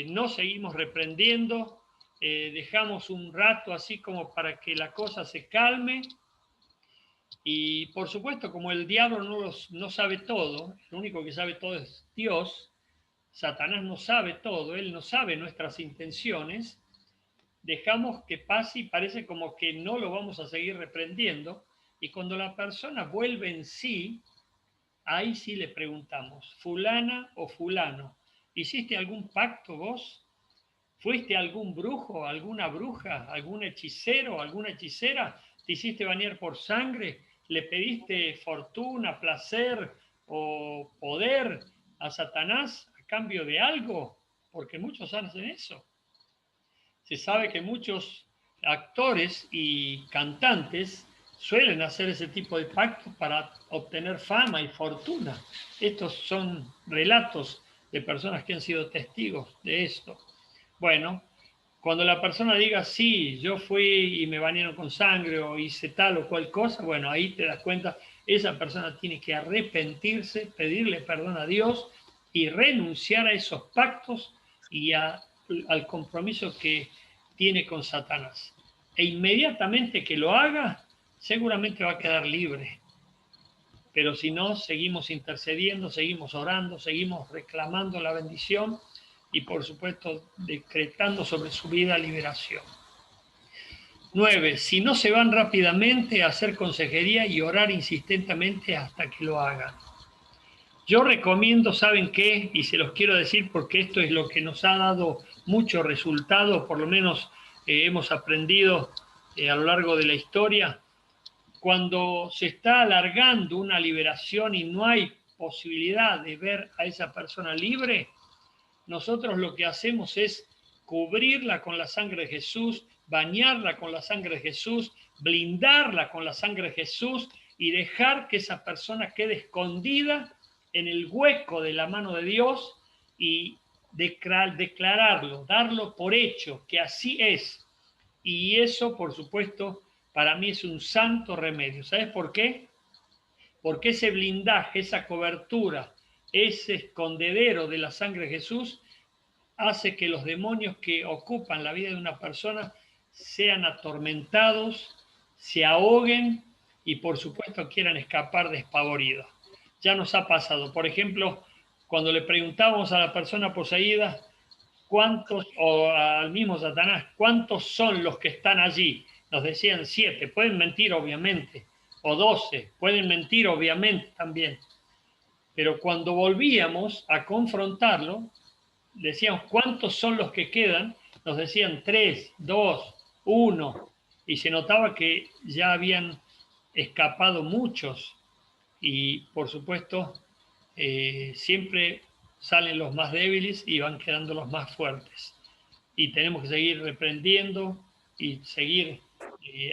no seguimos reprendiendo, dejamos un rato así como para que la cosa se calme. Y por supuesto, como el diablo no sabe todo, el único que sabe todo es Dios, Satanás no sabe todo, él no sabe nuestras intenciones, dejamos que pase y parece como que no lo vamos a seguir reprendiendo. Y cuando la persona vuelve en sí, ahí sí le preguntamos, fulana o fulano, ¿hiciste algún pacto vos? ¿Fuiste algún brujo, alguna bruja, algún hechicero, alguna hechicera? ¿Te hiciste bañar por sangre? ¿Le pediste fortuna, placer o poder a Satanás a cambio de algo? Porque muchos hacen eso. Se sabe que muchos actores y cantantes suelen hacer ese tipo de pactos para obtener fama y fortuna. Estos son relatos de personas que han sido testigos de esto. Bueno, cuando la persona diga, sí, yo fui y me bañaron con sangre o hice tal o cual cosa, bueno, ahí te das cuenta, esa persona tiene que arrepentirse, pedirle perdón a Dios y renunciar a esos pactos y al compromiso que tiene con Satanás. E inmediatamente que lo haga, seguramente va a quedar libre. Pero si no, seguimos intercediendo, seguimos orando, seguimos reclamando la bendición y, por supuesto, decretando sobre su vida liberación. 9. Si no se van rápidamente a hacer consejería y orar insistentemente hasta que lo hagan. Yo recomiendo, ¿saben qué? Y se los quiero decir porque esto es lo que nos ha dado mucho resultado, por lo menos hemos aprendido a lo largo de la historia. Cuando se está alargando una liberación y no hay posibilidad de ver a esa persona libre, nosotros lo que hacemos es cubrirla con la sangre de Jesús, bañarla con la sangre de Jesús, blindarla con la sangre de Jesús y dejar que esa persona quede escondida en el hueco de la mano de Dios y declararlo, darlo por hecho, que así es. Y eso, por supuesto, para mí es un santo remedio. ¿Sabes por qué? Porque ese blindaje, esa cobertura, ese escondedero de la sangre de Jesús hace que los demonios que ocupan la vida de una persona sean atormentados, se ahoguen y por supuesto quieran escapar despavoridos. Ya nos ha pasado, por ejemplo, cuando le preguntábamos a la persona poseída cuántos, o al mismo Satanás, cuántos son los que están allí, nos decían 7, pueden mentir obviamente, o 12, pueden mentir obviamente también, pero cuando volvíamos a confrontarlo, decíamos cuántos son los que quedan, nos decían 3, 2, 1, y se notaba que ya habían escapado muchos, y por supuesto siempre salen los más débiles y van quedando los más fuertes. Y tenemos que seguir reprendiendo y seguir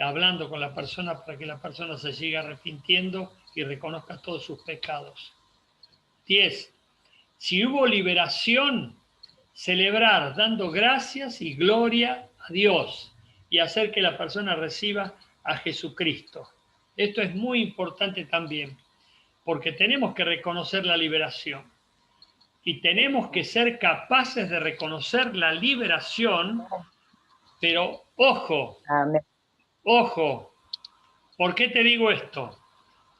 hablando con la persona para que la persona se siga arrepintiendo y reconozca todos sus pecados. 10. Si hubo liberación, celebrar dando gracias y gloria a Dios y hacer que la persona reciba a Jesucristo. Esto es muy importante también, porque tenemos que reconocer la liberación y tenemos que ser capaces de reconocer la liberación, pero ojo, Amén. ojo, ¿por qué te digo esto?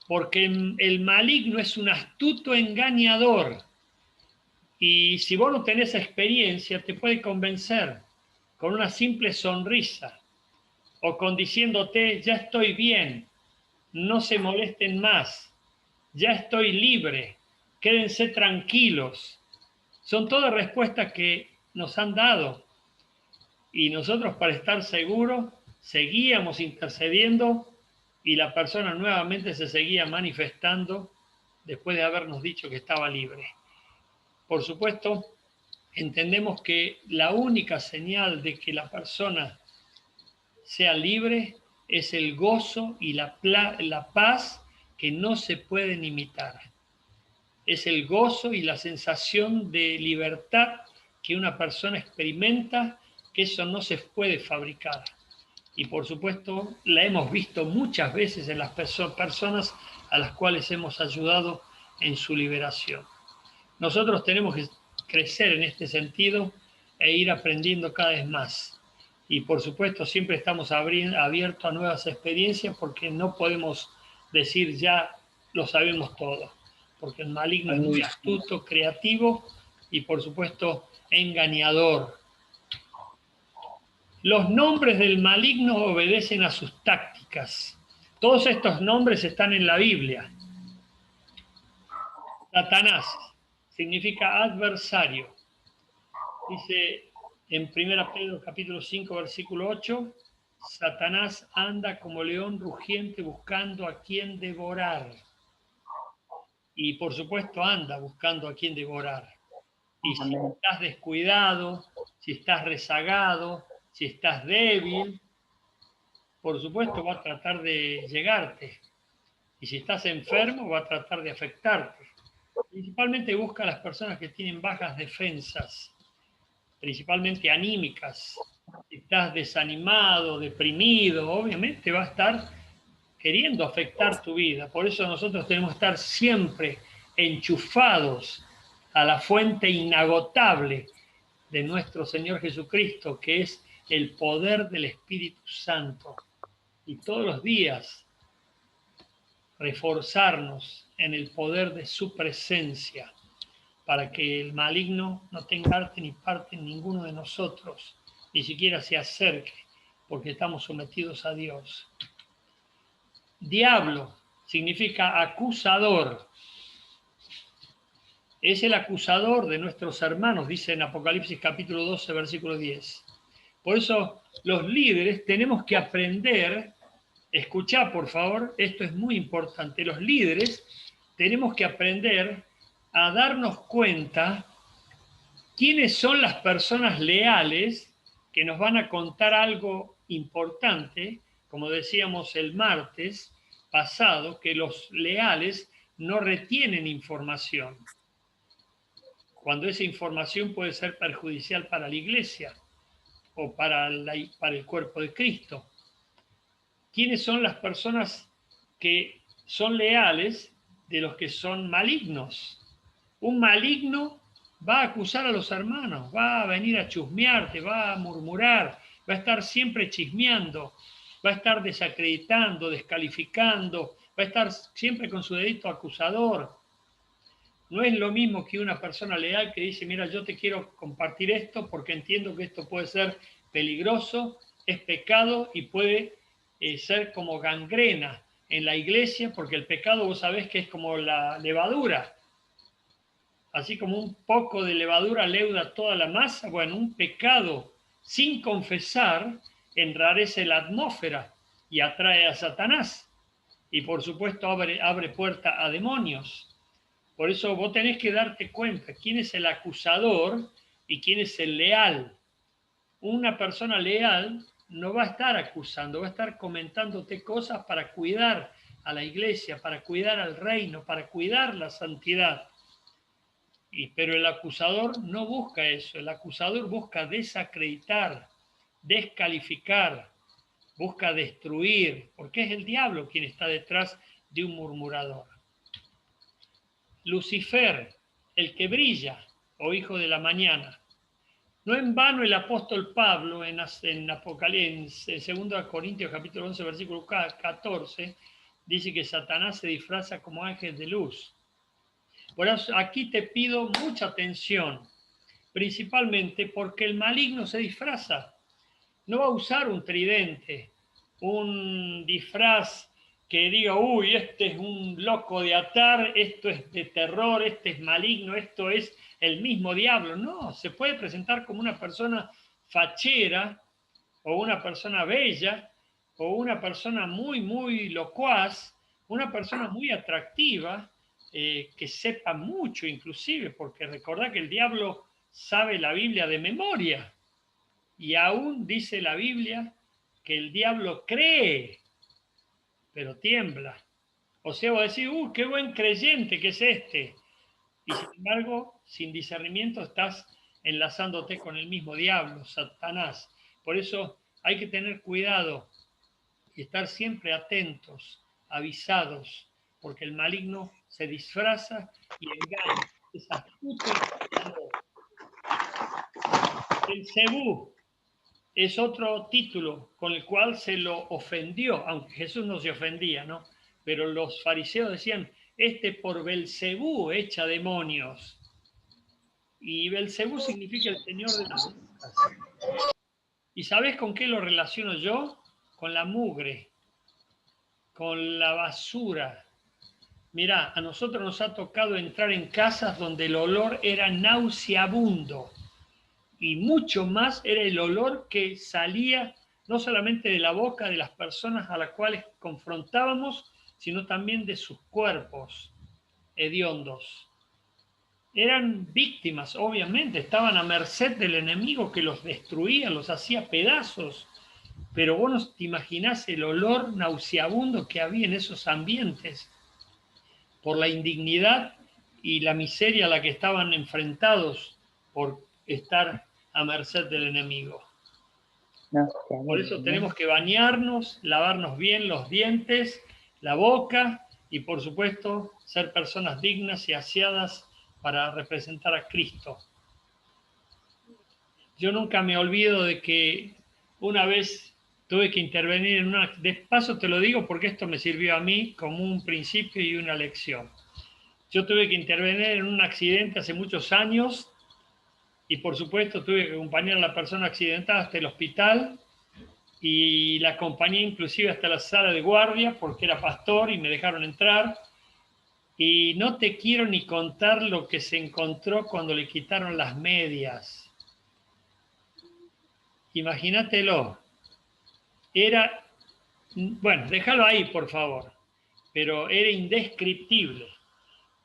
Porque el maligno es un astuto engañador y si vos no tenés experiencia te puede convencer con una simple sonrisa o con diciéndote ya estoy bien, no se molesten más, ya estoy libre, quédense tranquilos. Son todas respuestas que nos han dado y nosotros para estar seguros seguíamos intercediendo y la persona nuevamente se seguía manifestando después de habernos dicho que estaba libre. Por supuesto, entendemos que la única señal de que la persona sea libre es el gozo y la paz que no se pueden imitar. Es el gozo y la sensación de libertad que una persona experimenta, que eso no se puede fabricar. Y por supuesto, la hemos visto muchas veces en las personas a las cuales hemos ayudado en su liberación. nosotros tenemos que crecer en este sentido e ir aprendiendo cada vez más. Y por supuesto siempre estamos abiertos a nuevas experiencias porque no podemos decir ya lo sabemos todo, porque el maligno es muy astuto, creativo y por supuesto engañador. Los nombres del maligno obedecen a sus tácticas. Todos estos nombres están en la Biblia. Satanás significa adversario. Dice en 1 Pedro capítulo 5, versículo 8, Satanás anda como león rugiente buscando a quien devorar. Y por supuesto anda buscando a quien devorar. Y si estás descuidado, si estás rezagado, si estás débil, por supuesto va a tratar de llegarte. Y si estás enfermo, va a tratar de afectarte. Principalmente busca a las personas que tienen bajas defensas, principalmente anímicas. Si estás desanimado, deprimido, obviamente va a estar queriendo afectar tu vida. Por eso nosotros tenemos que estar siempre enchufados a la fuente inagotable de nuestro Señor Jesucristo, que es el poder del Espíritu Santo. Y todos los días reforzarnos en el poder de su presencia para que el maligno no tenga arte ni parte en ninguno de nosotros, ni siquiera se acerque, porque estamos sometidos a Dios. Diablo significa acusador. Es el acusador de nuestros hermanos, dice en Apocalipsis capítulo 12, versículo 10. Por eso los líderes tenemos que aprender, escuchá por favor, esto es muy importante, los líderes tenemos que aprender a darnos cuenta quiénes son las personas leales que nos van a contar algo importante, como decíamos el martes pasado, que los leales no retienen información, cuando esa información puede ser perjudicial para la iglesia o para el cuerpo de Cristo. ¿Quiénes son las personas que son leales de los que son malignos? Un maligno va a acusar a los hermanos, va a venir a chusmearte, va a murmurar, va a estar siempre chismeando, va a estar desacreditando, descalificando, va a estar siempre con su dedito acusador. No es lo mismo que una persona leal que dice, mira, yo te quiero compartir esto porque entiendo que esto puede ser peligroso, es pecado y puede ser como gangrena en la iglesia, porque el pecado vos sabés que es como la levadura. Así como un poco de levadura leuda toda la masa, bueno, un pecado sin confesar enrarece la atmósfera y atrae a Satanás. Y por supuesto abre puerta a demonios. Por eso vos tenés que darte cuenta quién es el acusador y quién es el leal. Una persona leal no va a estar acusando, va a estar comentándote cosas para cuidar a la iglesia, para cuidar al reino, para cuidar la santidad. Pero el acusador no busca eso, el acusador busca desacreditar, descalificar, busca destruir, porque es el diablo quien está detrás de un murmurador. Lucifer, el que brilla, o hijo de la mañana. No en vano el apóstol Pablo en Apocalipsis, en 2 Corintios capítulo 11, versículo 14, dice que Satanás se disfraza como ángel de luz. Por eso aquí te pido mucha atención, principalmente porque el maligno se disfraza. No va a usar un tridente, un disfraz que diga, uy, este es un loco de atar, esto es de terror, este es maligno, esto es el mismo diablo. No, se puede presentar como una persona fachera o una persona bella o una persona muy, muy locuaz, una persona muy atractiva, que sepa mucho inclusive, porque recordá que el diablo sabe la Biblia de memoria. Y aún dice la Biblia que el diablo cree, pero tiembla. O sea, vos decís, qué buen creyente que es este. Y sin embargo, sin discernimiento estás enlazándote con el mismo diablo, Satanás. Por eso hay que tener cuidado y estar siempre atentos, avisados, porque el maligno se disfraza y engaña. es astuto y engañador. Belcebú es otro título con el cual se lo ofendió, aunque Jesús no se ofendía, ¿no? Pero los fariseos decían, por Belcebú echa demonios. Y Belcebú significa el señor de las brujas. ¿Y sabes con qué lo relaciono yo? Con la mugre, con la basura. Mirá, a nosotros nos ha tocado entrar en casas donde el olor era nauseabundo. Y mucho más era el olor que salía no solamente de la boca de las personas a las cuales confrontábamos, sino también de sus cuerpos hediondos. Eran víctimas, obviamente, estaban a merced del enemigo que los destruía, los hacía pedazos, pero vos no te imaginás el olor nauseabundo que había en esos ambientes por la indignidad y la miseria a la que estaban enfrentados por estar a merced del enemigo. Por eso tenemos que bañarnos, lavarnos bien los dientes, la boca y, por supuesto, ser personas dignas y aseadas para representar a Cristo. Yo nunca me olvido de que una vez tuve que intervenir en una... De paso te lo digo porque esto me sirvió a mí como un principio y una lección. Yo tuve que intervenir en un accidente hace muchos años y, por supuesto, tuve que acompañar a la persona accidentada hasta el hospital y la acompañé inclusive hasta la sala de guardia porque era pastor y me dejaron entrar. Y no te quiero ni contar lo que se encontró cuando le quitaron las medias. Imagínatelo. Era, bueno, déjalo ahí, por favor, pero era indescriptible.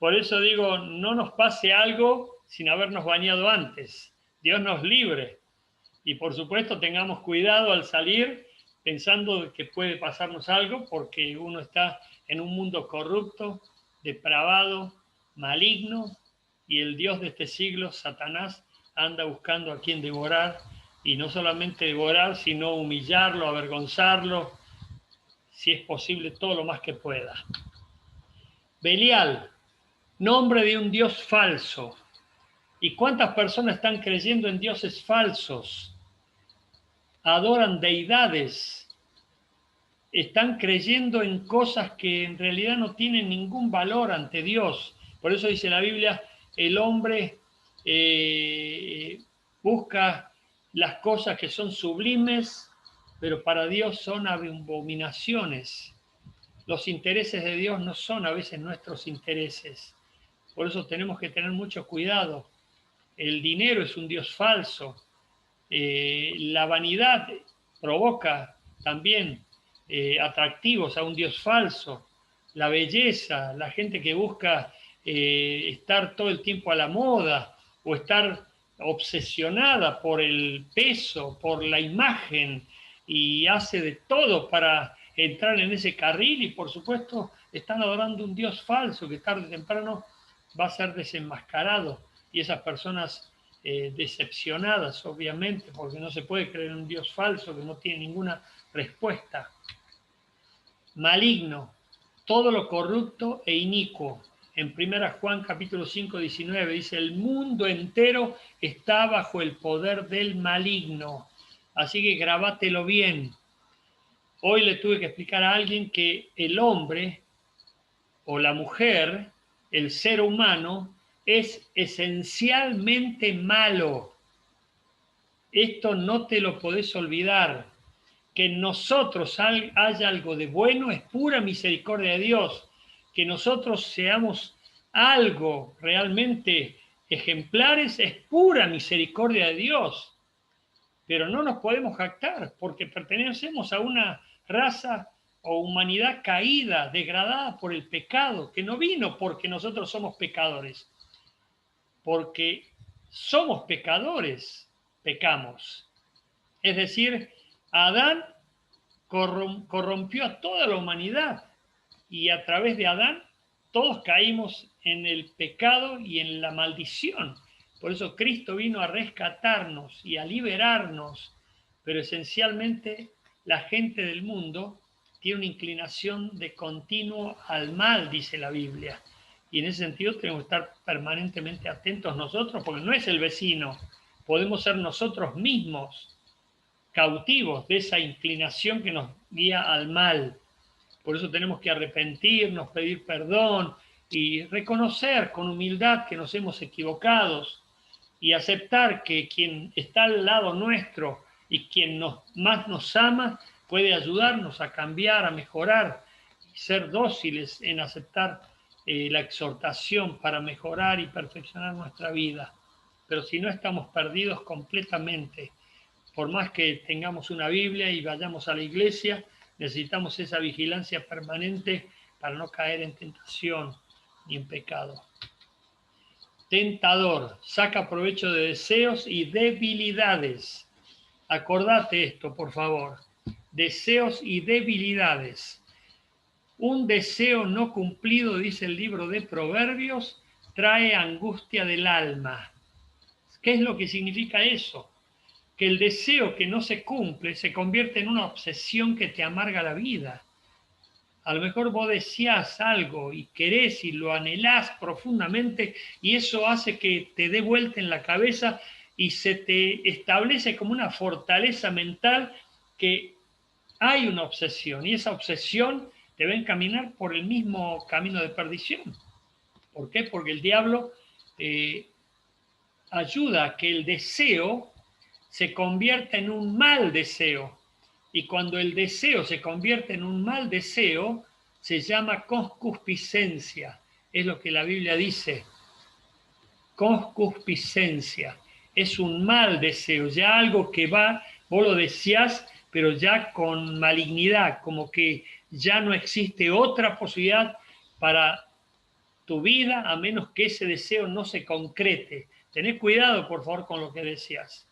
Por eso digo, no nos pase algo sin habernos bañado antes. Dios nos libre. Y por supuesto tengamos cuidado al salir pensando que puede pasarnos algo porque uno está en un mundo corrupto, depravado, maligno y el Dios de este siglo, Satanás, anda buscando a quien devorar y no solamente devorar, sino humillarlo, avergonzarlo, si es posible todo lo más que pueda. Belial, nombre de un dios falso. ¿Y cuántas personas están creyendo en dioses falsos? Adoran deidades, están creyendo en cosas que en realidad no tienen ningún valor ante Dios. Por eso dice la Biblia, el hombre busca las cosas que son sublimes, pero para Dios son abominaciones. Los intereses de Dios no son a veces nuestros intereses. Por eso tenemos que tener mucho cuidado. El dinero es un Dios falso. La vanidad provoca también atractivos a un Dios falso. La belleza, la gente que busca estar todo el tiempo a la moda o estar obsesionada por el peso, por la imagen y hace de todo para entrar en ese carril y por supuesto están adorando un Dios falso que tarde o temprano va a ser desenmascarado y esas personas decepcionadas, obviamente, porque no se puede creer en un Dios falso que no tiene ninguna respuesta. Maligno, todo lo corrupto e inicuo. En 1 Juan capítulo 5, 19 dice, el mundo entero está bajo el poder del maligno. Así que grabátelo bien. Hoy le tuve que explicar a alguien que el hombre o la mujer, el ser humano, es esencialmente malo. Esto no te lo podés olvidar. Que en nosotros haya algo de bueno es pura misericordia de Dios. Que nosotros seamos algo realmente ejemplares es pura misericordia de Dios. Pero no nos podemos jactar porque pertenecemos a una raza o humanidad caída, degradada por el pecado, que no vino porque nosotros somos pecadores, porque somos pecadores, pecamos. Es decir, Adán corrompió a toda la humanidad y a través de Adán todos caímos en el pecado y en la maldición. Por eso Cristo vino a rescatarnos y a liberarnos, pero esencialmente la gente del mundo tiene una inclinación de continuo al mal, dice la Biblia. Y en ese sentido tenemos que estar permanentemente atentos nosotros, porque no es el vecino, podemos ser nosotros mismos cautivos de esa inclinación que nos guía al mal. Por eso tenemos que arrepentirnos, pedir perdón y reconocer con humildad que nos hemos equivocado y aceptar que quien está al lado nuestro y quien más nos ama puede ayudarnos a cambiar, a mejorar y ser dóciles en aceptar la exhortación para mejorar y perfeccionar nuestra vida. Pero si no, estamos perdidos completamente. Por más que tengamos una Biblia y vayamos a la iglesia, necesitamos esa vigilancia permanente para no caer en tentación ni en pecado. Tentador, saca provecho de deseos y debilidades. Acordate esto, por favor. Deseos y debilidades. Un deseo no cumplido, dice el libro de Proverbios, trae angustia del alma. ¿Qué es lo que significa eso? Que el deseo que no se cumple se convierte en una obsesión que te amarga la vida. A lo mejor vos deseás algo y querés y lo anhelás profundamente y eso hace que te dé vuelta en la cabeza y se te establece como una fortaleza mental que hay una obsesión y esa obsesión te va a encaminar por el mismo camino de perdición. ¿Por qué? Porque el diablo ayuda a que el deseo se convierta en un mal deseo. Y cuando el deseo se convierte en un mal deseo, se llama concupiscencia. Es lo que la Biblia dice. Concupiscencia. Es un mal deseo, ya algo que va, vos lo deseás, pero ya con malignidad, como que ya no existe otra posibilidad para tu vida a menos que ese deseo no se concrete. Tened cuidado, por favor, con lo que deseas,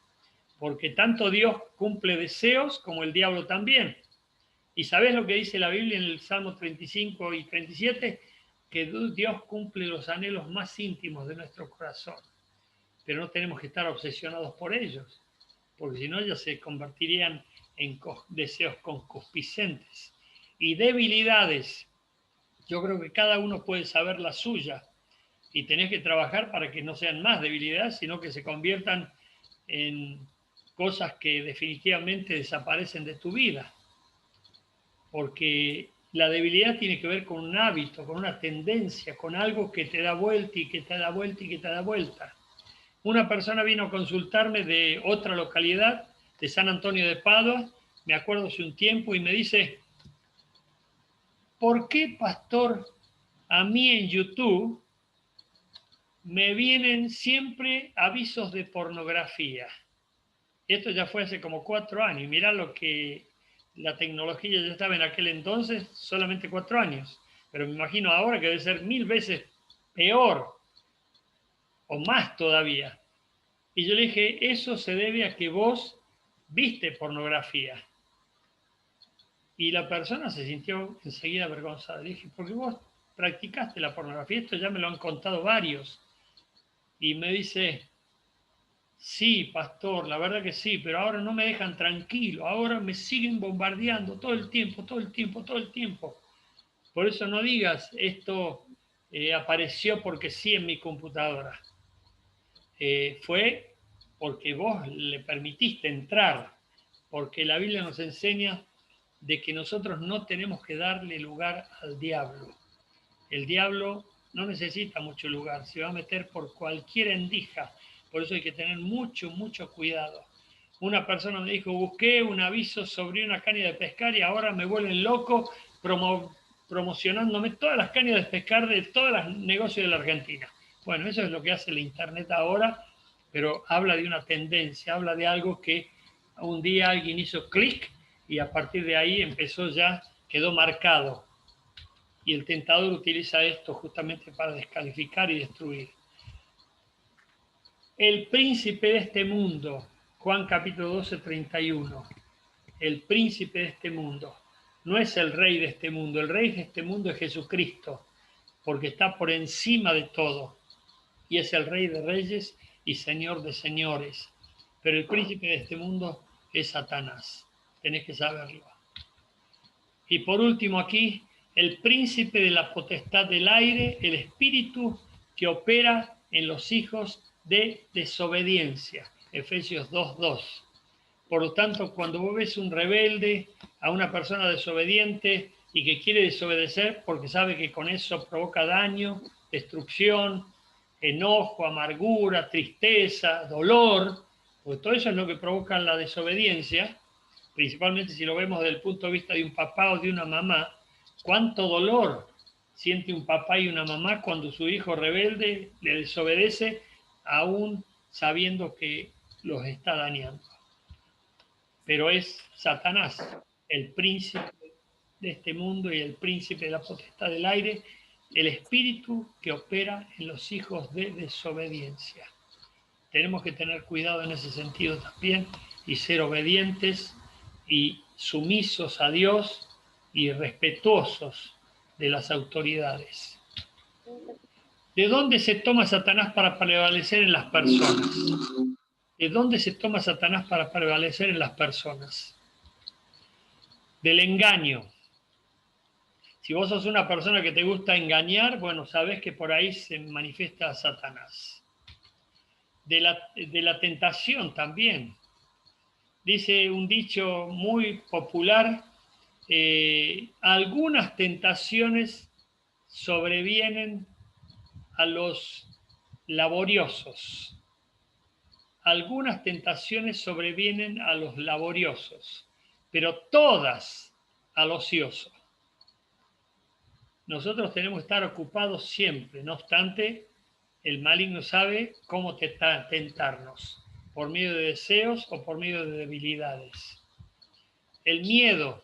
porque tanto Dios cumple deseos como el diablo también. ¿Y sabés lo que dice la Biblia en el Salmo 35 y 37? Que Dios cumple los anhelos más íntimos de nuestro corazón, pero no tenemos que estar obsesionados por ellos, porque si no ya se convertirían en deseos concupiscentes. Y debilidades, yo creo que cada uno puede saber la suya y tenés que trabajar para que no sean más debilidades, sino que se conviertan en cosas que definitivamente desaparecen de tu vida. Porque la debilidad tiene que ver con un hábito, con una tendencia, con algo que te da vuelta y que te da vuelta y que te da vuelta. Una persona vino a consultarme de otra localidad, de San Antonio de Padua, me acuerdo hace un tiempo, y me dice, ¿por qué, pastor, a mí en YouTube me vienen siempre avisos de pornografía? Esto ya fue hace como 4 años. Mirá lo que la tecnología ya estaba en aquel entonces, solamente 4 años. Pero me imagino ahora que debe ser 1000 veces peor o más todavía. Y yo le dije, eso se debe a que vos viste pornografía. Y la persona se sintió enseguida avergonzada. Le dije, porque vos practicaste la pornografía, esto ya me lo han contado varios. Y me dice, sí, pastor, la verdad que sí, pero ahora no me dejan tranquilo, ahora me siguen bombardeando todo el tiempo, todo el tiempo, todo el tiempo. Por eso no digas, esto apareció porque sí en mi computadora. Fue porque vos le permitiste entrar, porque la Biblia nos enseña de que nosotros no tenemos que darle lugar al diablo. El diablo no necesita mucho lugar, se va a meter por cualquier endija. Por eso hay que tener mucho, mucho cuidado. Una persona me dijo, busqué un aviso sobre una caña de pescar y ahora me vuelven loco promocionándome todas las cañas de pescar de todos los negocios de la Argentina. Bueno, eso es lo que hace la Internet ahora, pero habla de una tendencia, habla de algo que un día alguien hizo clic y a partir de ahí empezó ya, quedó marcado. Y el tentador utiliza esto justamente para descalificar y destruir. El príncipe de este mundo, Juan capítulo 12, 31. El príncipe de este mundo. No es el rey de este mundo. El rey de este mundo es Jesucristo, porque está por encima de todo. Y es el rey de reyes y señor de señores. Pero el príncipe de este mundo es Satanás. Tenés que saberlo. Y por último aquí, el príncipe de la potestad del aire, el espíritu que opera en los hijos de desobediencia. Efesios 2:2. Por lo tanto, cuando vos ves un rebelde, a una persona desobediente y que quiere desobedecer porque sabe que con eso provoca daño, destrucción, enojo, amargura, tristeza, dolor, porque todo eso es lo que provoca la desobediencia, principalmente si lo vemos desde el punto de vista de un papá o de una mamá. ¿Cuánto dolor siente un papá y una mamá cuando su hijo rebelde le desobedece, aún sabiendo que los está dañando? Pero es Satanás, el príncipe de este mundo y el príncipe de la potestad del aire, el espíritu que opera en los hijos de desobediencia. Tenemos que tener cuidado en ese sentido también y ser obedientes y sumisos a Dios y respetuosos de las autoridades. ¿De dónde se toma Satanás para prevalecer en las personas? ¿De dónde se toma Satanás para prevalecer en las personas? Del engaño. Si vos sos una persona que te gusta engañar, bueno, sabés que por ahí se manifiesta Satanás. De la tentación también. Dice un dicho muy popular, algunas tentaciones sobrevienen a los laboriosos. Algunas tentaciones sobrevienen a los laboriosos, pero todas al ocioso. Nosotros tenemos que estar ocupados siempre, no obstante, el maligno sabe cómo tentarnos, por medio de deseos o por medio de debilidades. El miedo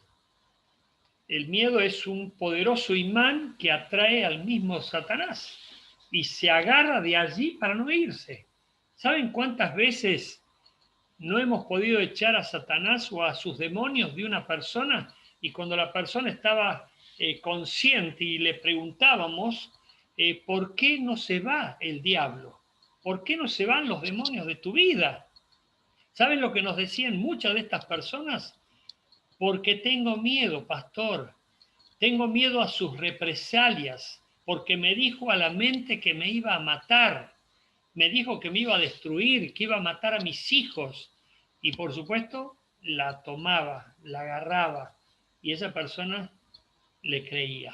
es un poderoso imán que atrae al mismo Satanás y se agarra de allí para no irse. ¿Saben cuántas veces no hemos podido echar a Satanás o a sus demonios de una persona? Y cuando la persona estaba consciente y le preguntábamos, ¿por qué no se va el diablo? ¿Por qué no se van los demonios de tu vida? ¿Saben lo que nos decían muchas de estas personas? Porque tengo miedo, pastor. Tengo miedo a sus represalias, porque me dijo a la mente que me iba a matar. Me dijo que me iba a destruir, que iba a matar a mis hijos. Y por supuesto, la tomaba, la agarraba. Y esa persona le creía.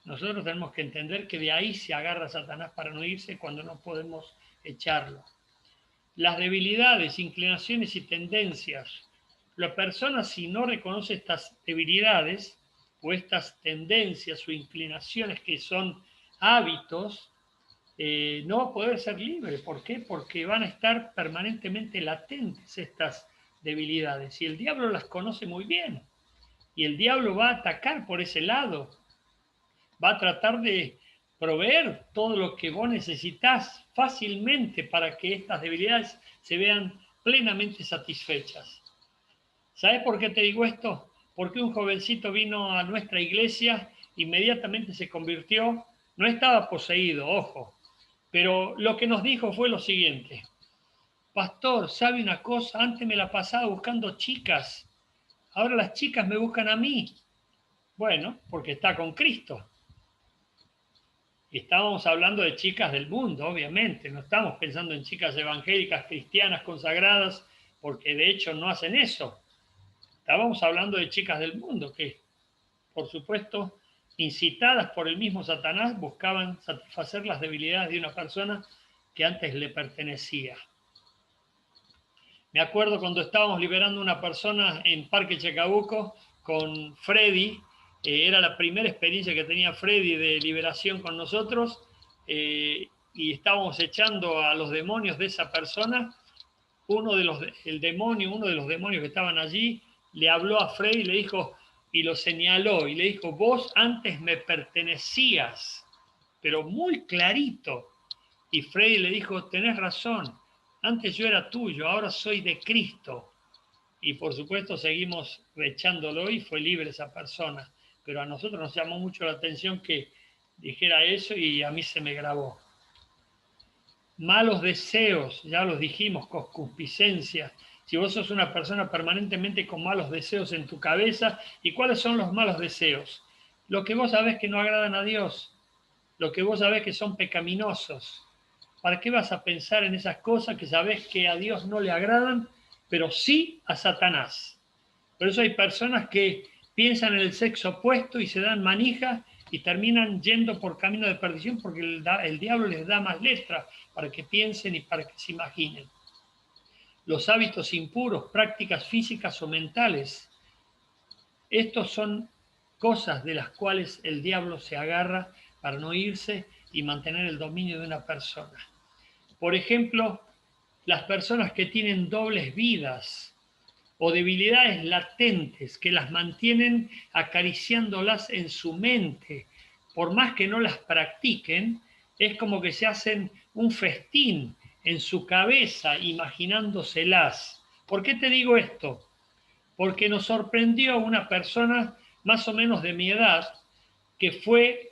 Nosotros tenemos que entender que de ahí se agarra Satanás para no irse cuando no podemos echarlo. Las debilidades, inclinaciones y tendencias. La persona, si no reconoce estas debilidades o estas tendencias o inclinaciones que son hábitos, no va a poder ser libre. ¿Por qué? Porque van a estar permanentemente latentes estas debilidades. Y el diablo las conoce muy bien. Y el diablo va a atacar por ese lado. Va a tratar de proveer todo lo que vos necesitas fácilmente para que estas debilidades se vean plenamente satisfechas. ¿Sabes por qué te digo esto? Porque un jovencito vino a nuestra iglesia, inmediatamente se convirtió, no estaba poseído, ojo, pero lo que nos dijo fue lo siguiente: pastor, ¿sabe una cosa? Antes me la pasaba buscando chicas, ahora las chicas me buscan a mí. Bueno, porque está con Cristo. Y estábamos hablando de chicas del mundo, obviamente, no estamos pensando en chicas evangélicas, cristianas, consagradas, porque de hecho no hacen eso. Estábamos hablando de chicas del mundo que, por supuesto, incitadas por el mismo Satanás, buscaban satisfacer las debilidades de una persona que antes le pertenecía. Me acuerdo cuando estábamos liberando una persona en Parque Chacabuco con Freddy. Era la primera experiencia que tenía Freddy de liberación con nosotros, y estábamos echando a los demonios de esa persona. Uno de los demonios que estaban allí le habló a Freddy y le dijo, y lo señaló, y le dijo, vos antes me pertenecías, pero muy clarito. Y Freddy le dijo, tenés razón, antes yo era tuyo, ahora soy de Cristo. Y por supuesto seguimos echándolo y fue libre esa persona. Pero a nosotros nos llamó mucho la atención que dijera eso y a mí se me grabó. Malos deseos, ya los dijimos, concupiscencia. Si vos sos una persona permanentemente con malos deseos en tu cabeza, ¿y cuáles son los malos deseos? Lo que vos sabés que no agradan a Dios, lo que vos sabés que son pecaminosos. ¿Para qué vas a pensar en esas cosas que sabés que a Dios no le agradan, pero sí a Satanás? Por eso hay personas que piensan en el sexo opuesto y se dan manija y terminan yendo por camino de perdición porque el diablo les da más letras para que piensen y para que se imaginen. Los hábitos impuros, prácticas físicas o mentales, estos son cosas de las cuales el diablo se agarra para no irse y mantener el dominio de una persona. Por ejemplo, las personas que tienen dobles vidas o debilidades latentes que las mantienen acariciándolas en su mente, por más que no las practiquen, es como que se hacen un festín en su cabeza imaginándoselas. ¿Por qué te digo esto? Porque nos sorprendió una persona más o menos de mi edad que fue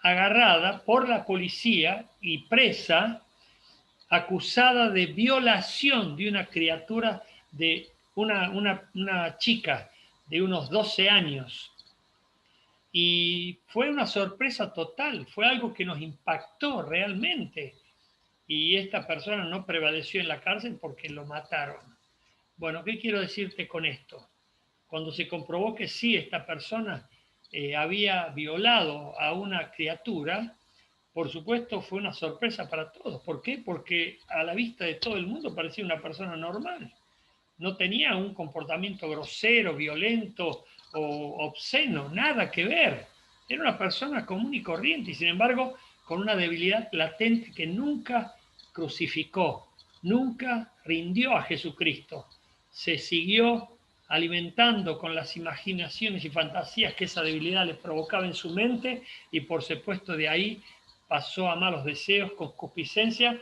agarrada por la policía y presa, acusada de violación de una criatura, de una chica de unos 12 años. Y fue una sorpresa total, fue algo que nos impactó realmente. Y esta persona no prevaleció en la cárcel porque lo mataron. Bueno, ¿qué quiero decirte con esto? Cuando se comprobó que sí, esta persona había violado a una criatura, por supuesto fue una sorpresa para todos. ¿Por qué? Porque a la vista de todo el mundo parecía una persona normal. No tenía un comportamiento grosero, violento o obsceno, nada que ver. Era una persona común y corriente y sin embargo con una debilidad latente que nunca crucificó, nunca rindió a Jesucristo. Se siguió alimentando con las imaginaciones y fantasías que esa debilidad le provocaba en su mente y por supuesto de ahí pasó a malos deseos, concupiscencia,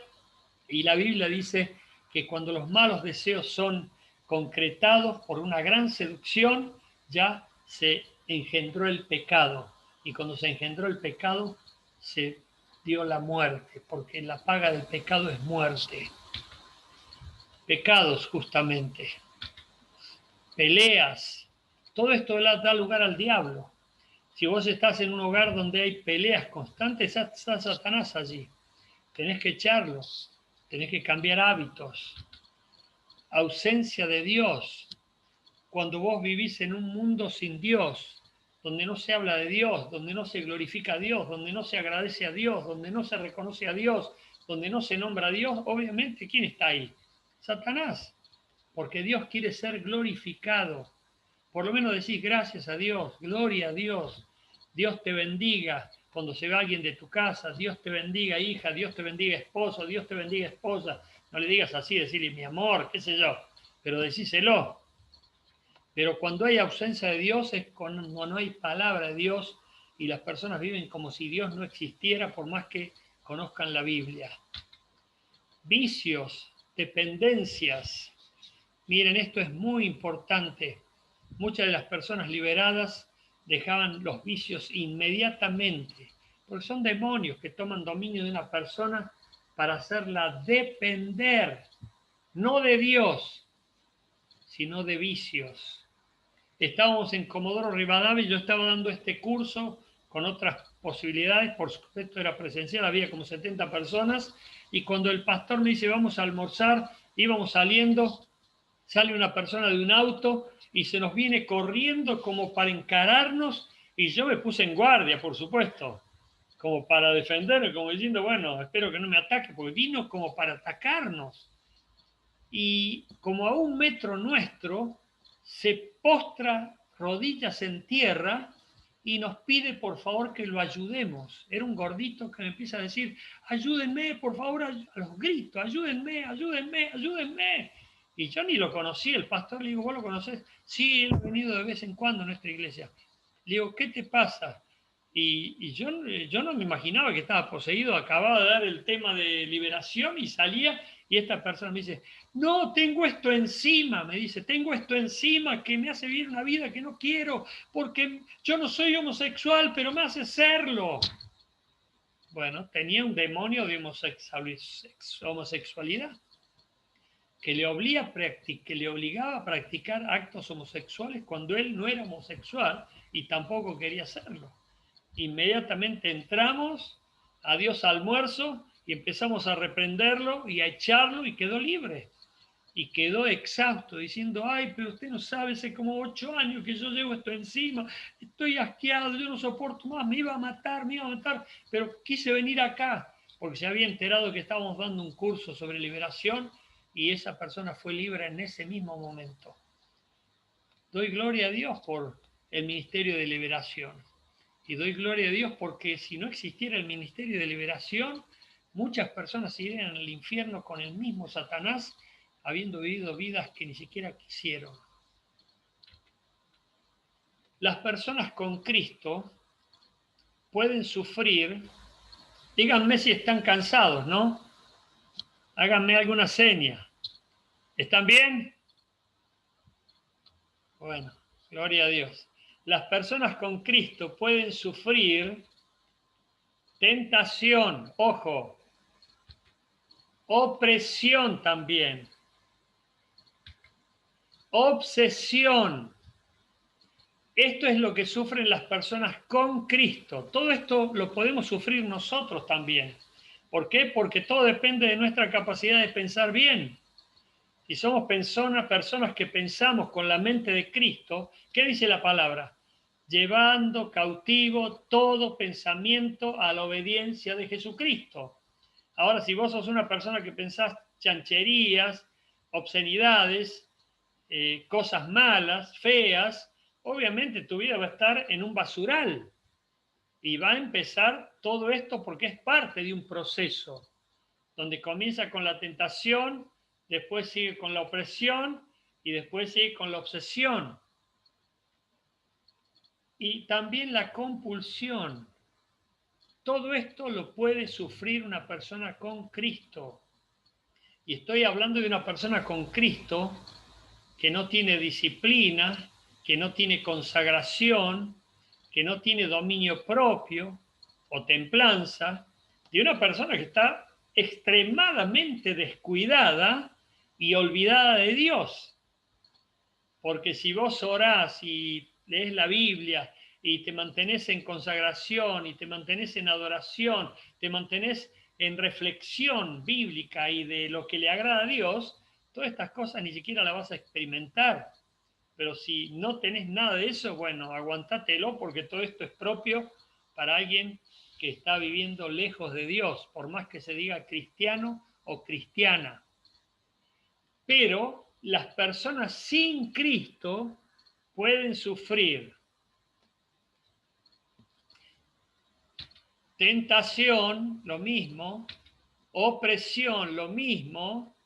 y la Biblia dice que cuando los malos deseos son concretados por una gran seducción, ya se engendró el pecado. Y cuando se engendró el pecado, se dio la muerte, porque la paga del pecado es muerte. Pecados, justamente. Peleas. Todo esto da lugar al diablo. Si vos estás en un hogar donde hay peleas constantes, está Satanás allí. Tenés que echarlo. Tenés que cambiar hábitos. Ausencia de Dios. Cuando vos vivís en un mundo sin Dios, donde no se habla de Dios, donde no se glorifica a Dios, donde no se agradece a Dios, donde no se reconoce a Dios, donde no se nombra a Dios, obviamente, ¿quién está ahí? Satanás, porque Dios quiere ser glorificado. Por lo menos decís gracias a Dios, gloria a Dios, Dios te bendiga. Cuando se va alguien de tu casa, Dios te bendiga hija, Dios te bendiga esposo, Dios te bendiga esposa. No le digas así, decirle mi amor, qué sé yo, pero decíselo. Pero cuando hay ausencia de Dios es cuando no hay palabra de Dios y las personas viven como si Dios no existiera por más que conozcan la Biblia. Vicios, dependencias. Miren, esto es muy importante. Muchas de las personas liberadas dejaban los vicios inmediatamente, porque son demonios que toman dominio de una persona para hacerla depender, no de Dios, sino de vicios. Estábamos en Comodoro Rivadavia y yo estaba dando este curso con otras posibilidades, por supuesto era presencial, había como 70 personas, y cuando el pastor me dice vamos a almorzar, íbamos saliendo, sale una persona de un auto y se nos viene corriendo como para encararnos y yo me puse en guardia, por supuesto, como para defenderme, como diciendo, bueno, espero que no me ataque, porque vino como para atacarnos. Y como a 1 metro nuestro, se postra rodillas en tierra y nos pide por favor que lo ayudemos. Era un gordito que me empieza a decir, ayúdenme, por favor, a los gritos, ayúdenme, ayúdenme, ayúdenme. Y yo ni lo conocí, el pastor le digo, ¿vos lo conocés? Sí, él ha venido de vez en cuando a nuestra iglesia. Le digo, ¿qué te pasa? Y yo no me imaginaba que estaba poseído, acababa de dar el tema de liberación y salía y esta persona me dice, no, tengo esto encima, me dice, tengo esto encima que me hace vivir una vida que no quiero, porque yo no soy homosexual, pero me hace serlo. Bueno, tenía un demonio de homosexualidad. que le obligaba a practicar actos homosexuales cuando él no era homosexual y tampoco quería hacerlo. Inmediatamente entramos, adiós almuerzo, y empezamos a reprenderlo y a echarlo y quedó libre. Y quedó exhausto diciendo, ay, pero usted no sabe, hace como 8 años que yo llevo esto encima, estoy asqueado, yo no soporto más, me iba a matar, pero quise venir acá porque se había enterado que estábamos dando un curso sobre liberación y esa persona fue libre en ese mismo momento. Doy gloria a Dios por el ministerio de liberación. Y doy gloria a Dios porque si no existiera el ministerio de liberación, muchas personas irían al infierno con el mismo Satanás, habiendo vivido vidas que ni siquiera quisieron. Las personas con Cristo pueden sufrir, díganme si están cansados, ¿no? Háganme alguna seña. ¿Están bien? Bueno, gloria a Dios. Las personas con Cristo pueden sufrir tentación, ojo, opresión también, obsesión. Esto es lo que sufren las personas con Cristo. Todo esto lo podemos sufrir nosotros también. ¿Por qué? Porque todo depende de nuestra capacidad de pensar bien. Si somos personas que pensamos con la mente de Cristo, ¿qué dice la palabra? Llevando cautivo todo pensamiento a la obediencia de Jesucristo. Ahora, si vos sos una persona que pensás chancherías, obscenidades, cosas malas, feas, obviamente tu vida va a estar en un basural y va a empezar todo esto porque es parte de un proceso donde comienza con la tentación, después sigue con la opresión y después sigue con la obsesión. Y también la compulsión. Todo esto lo puede sufrir una persona con Cristo. Y estoy hablando de una persona con Cristo que no tiene disciplina, que no tiene consagración, que no tiene dominio propio o templanza, de una persona que está extremadamente descuidada y olvidada de Dios. Porque si vos orás y lees la Biblia y te mantenés en consagración y te mantenés en adoración, te mantenés en reflexión bíblica y de lo que le agrada a Dios, todas estas cosas ni siquiera las vas a experimentar. Pero si no tenés nada de eso, bueno, aguantátelo porque todo esto es propio para alguien que está viviendo lejos de Dios, por más que se diga cristiano o cristiana. Pero las personas sin Cristo pueden sufrir tentación, lo mismo, opresión, lo mismo,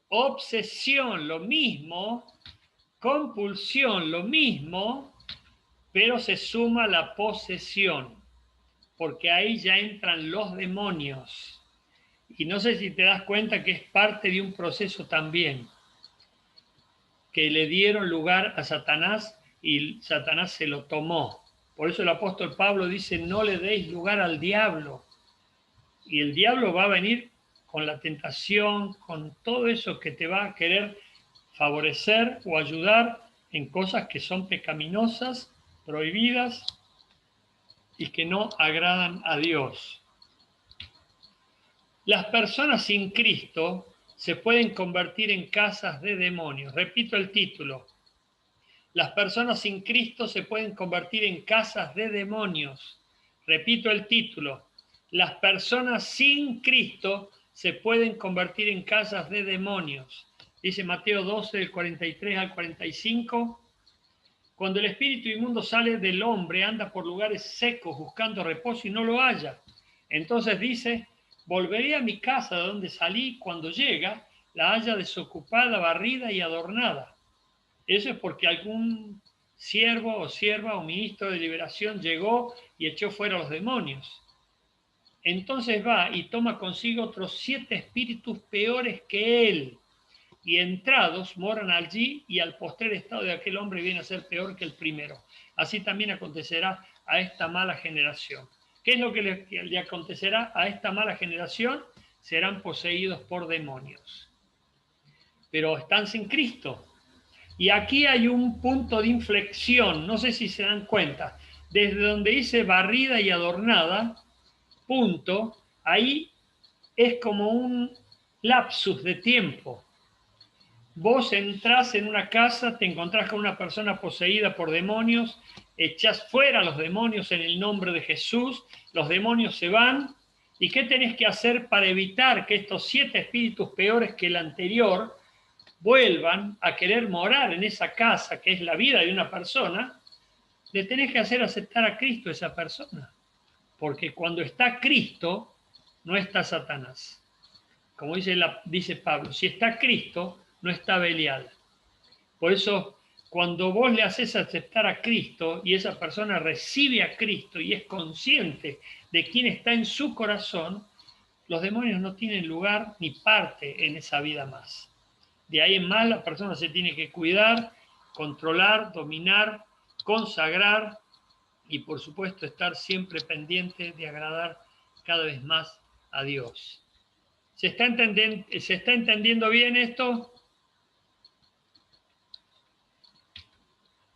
obsesión, lo mismo, compulsión, lo mismo, pero se suma la posesión, porque ahí ya entran los demonios. Y no sé si te das cuenta que es parte de un proceso también, que le dieron lugar a Satanás y Satanás se lo tomó. Por eso el apóstol Pablo dice, no le deis lugar al diablo. Y el diablo va a venir con la tentación, con todo eso que te va a querer favorecer o ayudar en cosas que son pecaminosas, prohibidas y que no agradan a Dios. Las personas sin Cristo se pueden convertir en casas de demonios. Repito el título. Las personas sin Cristo se pueden convertir en casas de demonios. Repito el título. Las personas sin Cristo se pueden convertir en casas de demonios. Dice Mateo 12, del 43 al 45. Cuando el espíritu inmundo sale del hombre, anda por lugares secos buscando reposo y no lo halla. Entonces dice, volveré a mi casa de donde salí, cuando llega, la halla desocupada, barrida y adornada. Eso es porque algún siervo o sierva o ministro de liberación llegó y echó fuera a los demonios. Entonces va y toma consigo otros 7 espíritus peores que él, y entrados moran allí, y al postrer estado de aquel hombre viene a ser peor que el primero. Así también acontecerá a esta mala generación. ¿Qué es lo que le acontecerá a esta mala generación? Serán poseídos por demonios. pero están sin Cristo. Y aquí hay un punto de inflexión, no sé si se dan cuenta, desde donde dice barrida y adornada, punto, ahí es como un lapsus de tiempo. Vos entrás en una casa, te encontrás con una persona poseída por demonios, echás fuera a los demonios en el nombre de Jesús, los demonios se van. ¿Y qué tenés que hacer para evitar que estos 7 espíritus peores que el anterior vuelvan a querer morar en esa casa que es la vida de una persona? Le tenés que hacer aceptar a Cristo a esa persona. Porque cuando está Cristo, no está Satanás. Como dice Pablo, si está Cristo, no está Belial. Por eso, cuando vos le haces aceptar a Cristo y esa persona recibe a Cristo y es consciente de quién está en su corazón, los demonios no tienen lugar ni parte en esa vida más. De ahí en más, la persona se tiene que cuidar, controlar, dominar, consagrar y, por supuesto, estar siempre pendiente de agradar cada vez más a Dios. ¿Se está entendiendo bien esto?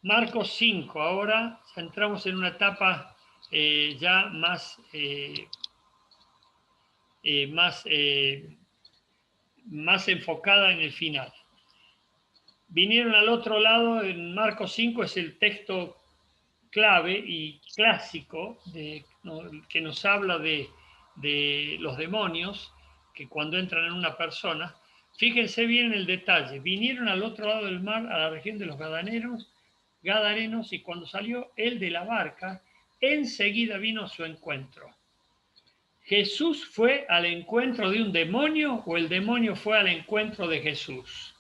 Marcos 5, ahora entramos en una etapa ya más enfocada en el final. Vinieron al otro lado, en Marcos 5 es el texto clave y clásico que nos habla de los demonios, que cuando entran en una persona, fíjense bien en el detalle, vinieron al otro lado del mar, a la región de los Gadarenos, y cuando salió él de la barca, enseguida vino a su encuentro. ¿Jesús fue al encuentro de un demonio o el demonio fue al encuentro de Jesús?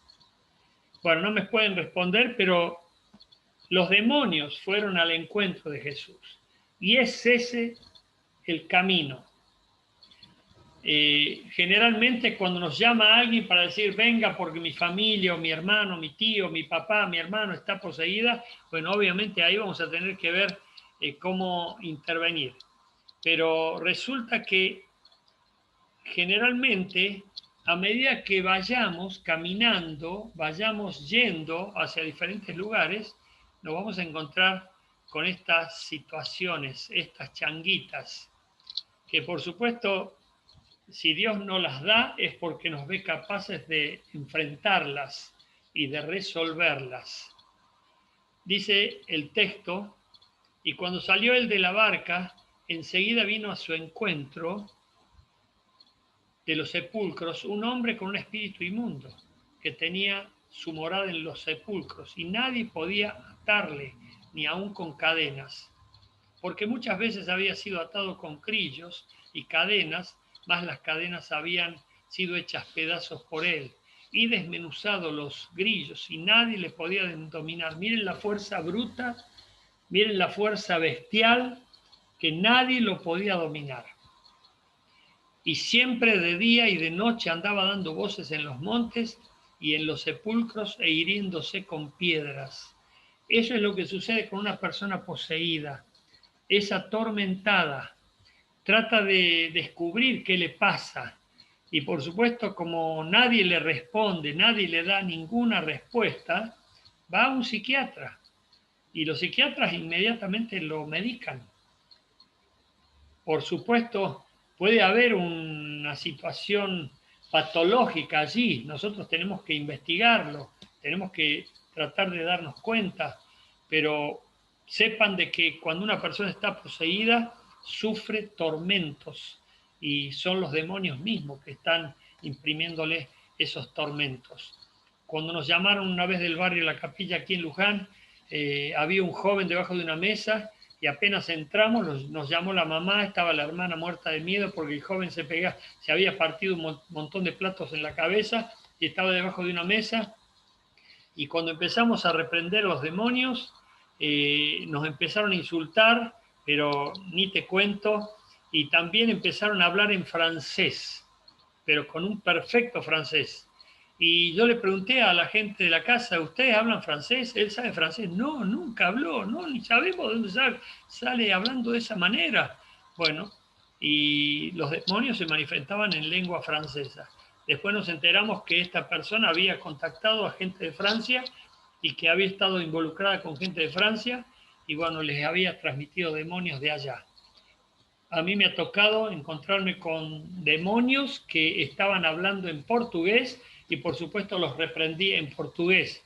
Bueno, no me pueden responder, pero los demonios fueron al encuentro de Jesús. Y es ese el camino. Generalmente cuando nos llama alguien para decir, venga porque mi familia o mi hermano, mi tío, mi papá, mi hermano está poseída, bueno, obviamente ahí vamos a tener que ver cómo intervenir. Pero resulta que generalmente a medida que vayamos caminando, vayamos yendo hacia diferentes lugares, nos vamos a encontrar con estas situaciones, estas changuitas, que por supuesto, si Dios no las da, es porque nos ve capaces de enfrentarlas y de resolverlas. Dice el texto, y cuando salió él de la barca, enseguida vino a su encuentro de los sepulcros un hombre con un espíritu inmundo, que tenía su morada en los sepulcros, y nadie podía atarle, ni aun con cadenas, porque muchas veces había sido atado con grillos y cadenas, mas las cadenas habían sido hechas pedazos por él, y desmenuzado los grillos, y nadie le podía dominar. Miren la fuerza bruta, miren la fuerza bestial, que nadie lo podía dominar. Y siempre de día y de noche andaba dando voces en los montes y en los sepulcros e hiriéndose con piedras. Eso es lo que sucede con una persona poseída. Es atormentada, trata de descubrir qué le pasa. Y por supuesto, como nadie le responde, nadie le da ninguna respuesta, va a un psiquiatra. Y los psiquiatras inmediatamente lo medican. Por supuesto, puede haber una situación patológica allí. Nosotros tenemos que investigarlo, tenemos que tratar de darnos cuenta, pero sepan de que cuando una persona está poseída, sufre tormentos y son los demonios mismos que están imprimiéndole esos tormentos. Cuando nos llamaron una vez del barrio La Capilla aquí en Luján, había un joven debajo de una mesa y apenas entramos nos llamó la mamá, estaba la hermana muerta de miedo porque el joven se había partido un montón de platos en la cabeza y estaba debajo de una mesa. Y cuando empezamos a reprender los demonios, nos empezaron a insultar, pero ni te cuento, y también empezaron a hablar en francés, pero con un perfecto francés. Y yo le pregunté a la gente de la casa, ¿ustedes hablan francés? ¿Él sabe francés? No, nunca habló, no, ni sabemos de dónde sale hablando de esa manera. Bueno, y los demonios se manifestaban en lengua francesa. Después nos enteramos que esta persona había contactado a gente de Francia y que había estado involucrada con gente de Francia y bueno, les había transmitido demonios de allá. A mí me ha tocado encontrarme con demonios que estaban hablando en portugués y por supuesto los reprendí en portugués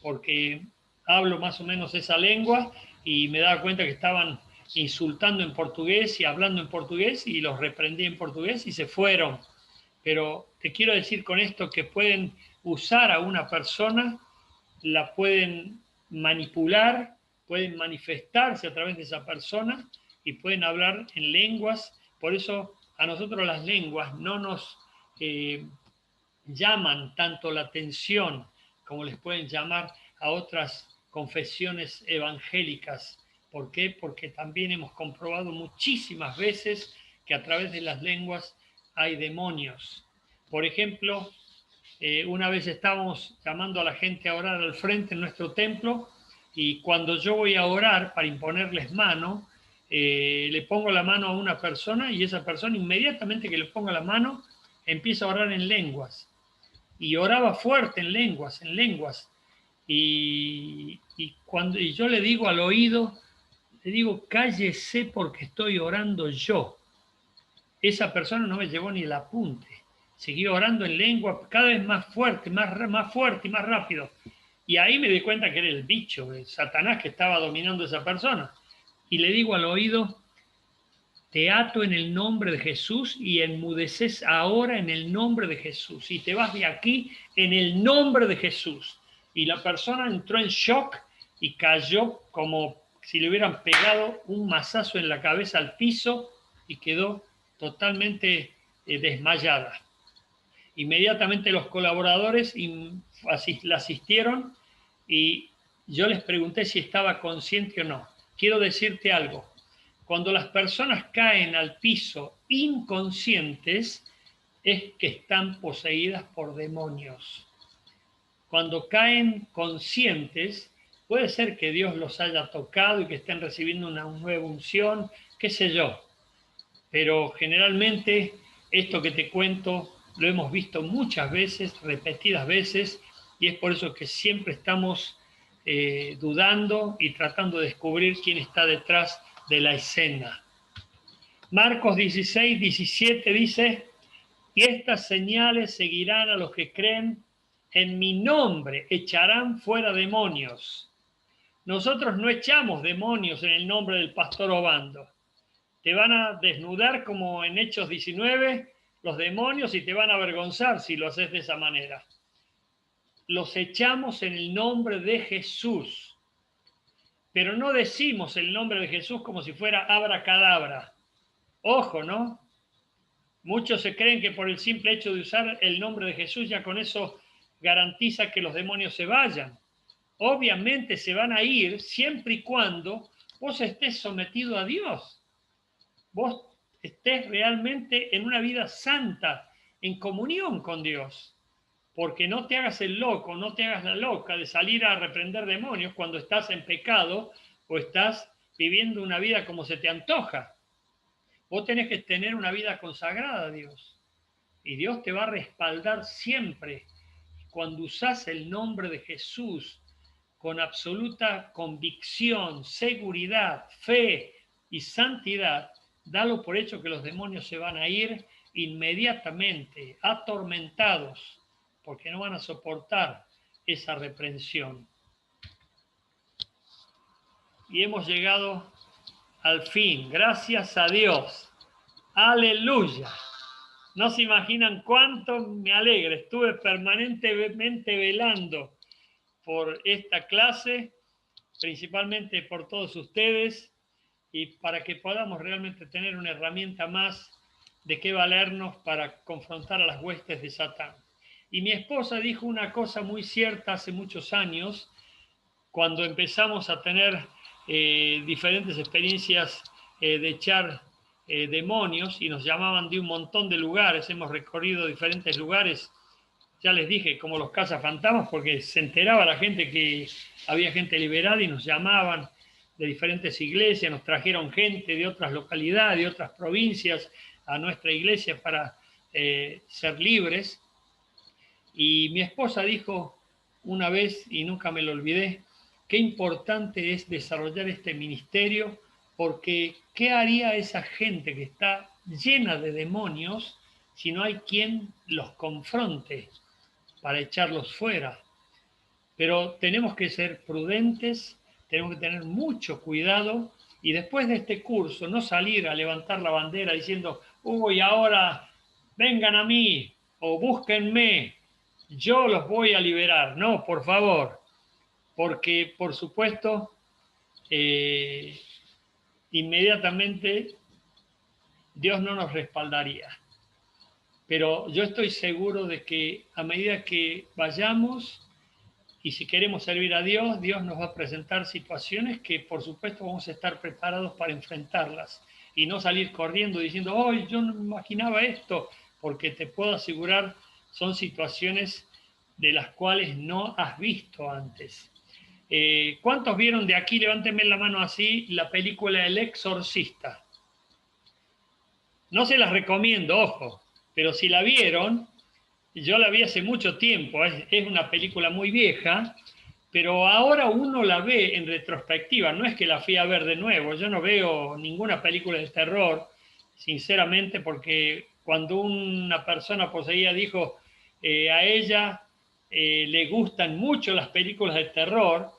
porque hablo más o menos esa lengua y me daba cuenta que estaban insultando en portugués y hablando en portugués y los reprendí en portugués y se fueron. Pero te quiero decir con esto que pueden usar a una persona, la pueden manipular, pueden manifestarse a través de esa persona y pueden hablar en lenguas. Por eso a nosotros las lenguas no nos llaman tanto la atención como les pueden llamar a otras confesiones evangélicas. ¿Por qué? Porque también hemos comprobado muchísimas veces que a través de las lenguas hay demonios. Por ejemplo, una vez estábamos llamando a la gente a orar al frente en nuestro templo y cuando yo voy a orar para imponerles mano, le pongo la mano a una persona y esa persona inmediatamente que le ponga la mano empieza a orar en lenguas. Y oraba fuerte en lenguas. Y yo le digo al oído, le digo, cállese porque estoy orando yo. Esa persona no me llevó ni el apunte. Siguió orando en lengua cada vez más fuerte, más fuerte y más rápido. Y ahí me di cuenta que era el bicho, el Satanás que estaba dominando a esa persona. Y le digo al oído, te ato en el nombre de Jesús y enmudeces ahora en el nombre de Jesús. Y te vas de aquí en el nombre de Jesús. Y la persona entró en shock y cayó como si le hubieran pegado un mazazo en la cabeza al piso y quedó totalmente desmayada. Inmediatamente los colaboradores la asistieron y yo les pregunté si estaba consciente o no. Quiero decirte algo. Cuando las personas caen al piso inconscientes, es que están poseídas por demonios. Cuando caen conscientes, puede ser que Dios los haya tocado y que estén recibiendo una nueva unción, qué sé yo. Pero generalmente esto que te cuento lo hemos visto muchas veces, repetidas veces, y es por eso que siempre estamos dudando y tratando de descubrir quién está detrás de la escena. Marcos 16, 17 dice, y estas señales seguirán a los que creen, en mi nombre echarán fuera demonios. Nosotros no echamos demonios en el nombre del pastor Obando. Te van a desnudar como en Hechos 19 los demonios y te van a avergonzar si lo haces de esa manera. Los echamos en el nombre de Jesús. Pero no decimos el nombre de Jesús como si fuera abracadabra. Ojo, ¿no? Muchos se creen que por el simple hecho de usar el nombre de Jesús ya con eso garantiza que los demonios se vayan. Obviamente se van a ir siempre y cuando vos estés sometido a Dios. Vos estés realmente en una vida santa, en comunión con Dios. Porque no te hagas el loco, no te hagas la loca de salir a reprender demonios cuando estás en pecado o estás viviendo una vida como se te antoja. Vos tenés que tener una vida consagrada a Dios. Y Dios te va a respaldar siempre. Cuando usás el nombre de Jesús con absoluta convicción, seguridad, fe y santidad, dalo por hecho que los demonios se van a ir inmediatamente, atormentados, porque no van a soportar esa reprensión. Y hemos llegado al fin, gracias a Dios. Aleluya. No se imaginan cuánto me alegra. Estuve permanentemente velando por esta clase, principalmente por todos ustedes, y para que podamos realmente tener una herramienta más de qué valernos para confrontar a las huestes de Satán. Y mi esposa dijo una cosa muy cierta hace muchos años, cuando empezamos a tener diferentes experiencias de echar demonios, y nos llamaban de un montón de lugares, hemos recorrido diferentes lugares, ya les dije, como los cazafantasmas, porque se enteraba la gente que había gente liberada y nos llamaban de diferentes iglesias, nos trajeron gente de otras localidades, de otras provincias a nuestra iglesia para ser libres. Y mi esposa dijo una vez, y nunca me lo olvidé, qué importante es desarrollar este ministerio, porque ¿qué haría esa gente que está llena de demonios si no hay quien los confronte para echarlos fuera? Pero tenemos que ser prudentes, tenemos que tener mucho cuidado y después de este curso no salir a levantar la bandera diciendo, uy, ahora vengan a mí o búsquenme, yo los voy a liberar. No, por favor, porque por supuesto, inmediatamente Dios no nos respaldaría. Pero yo estoy seguro de que a medida que vayamos y si queremos servir a Dios, Dios nos va a presentar situaciones que por supuesto vamos a estar preparados para enfrentarlas y no salir corriendo diciendo, oh, yo no me imaginaba esto, porque te puedo asegurar, son situaciones de las cuales no has visto antes. ¿Cuántos vieron de aquí, levántenme la mano así, la película El Exorcista? No se las recomiendo, ojo, pero si la vieron, yo la vi hace mucho tiempo, es una película muy vieja, pero ahora uno la ve en retrospectiva, no es que la fui a ver de nuevo, yo no veo ninguna película de terror, sinceramente, porque cuando una persona poseída dijo a ella le gustan mucho las películas de terror,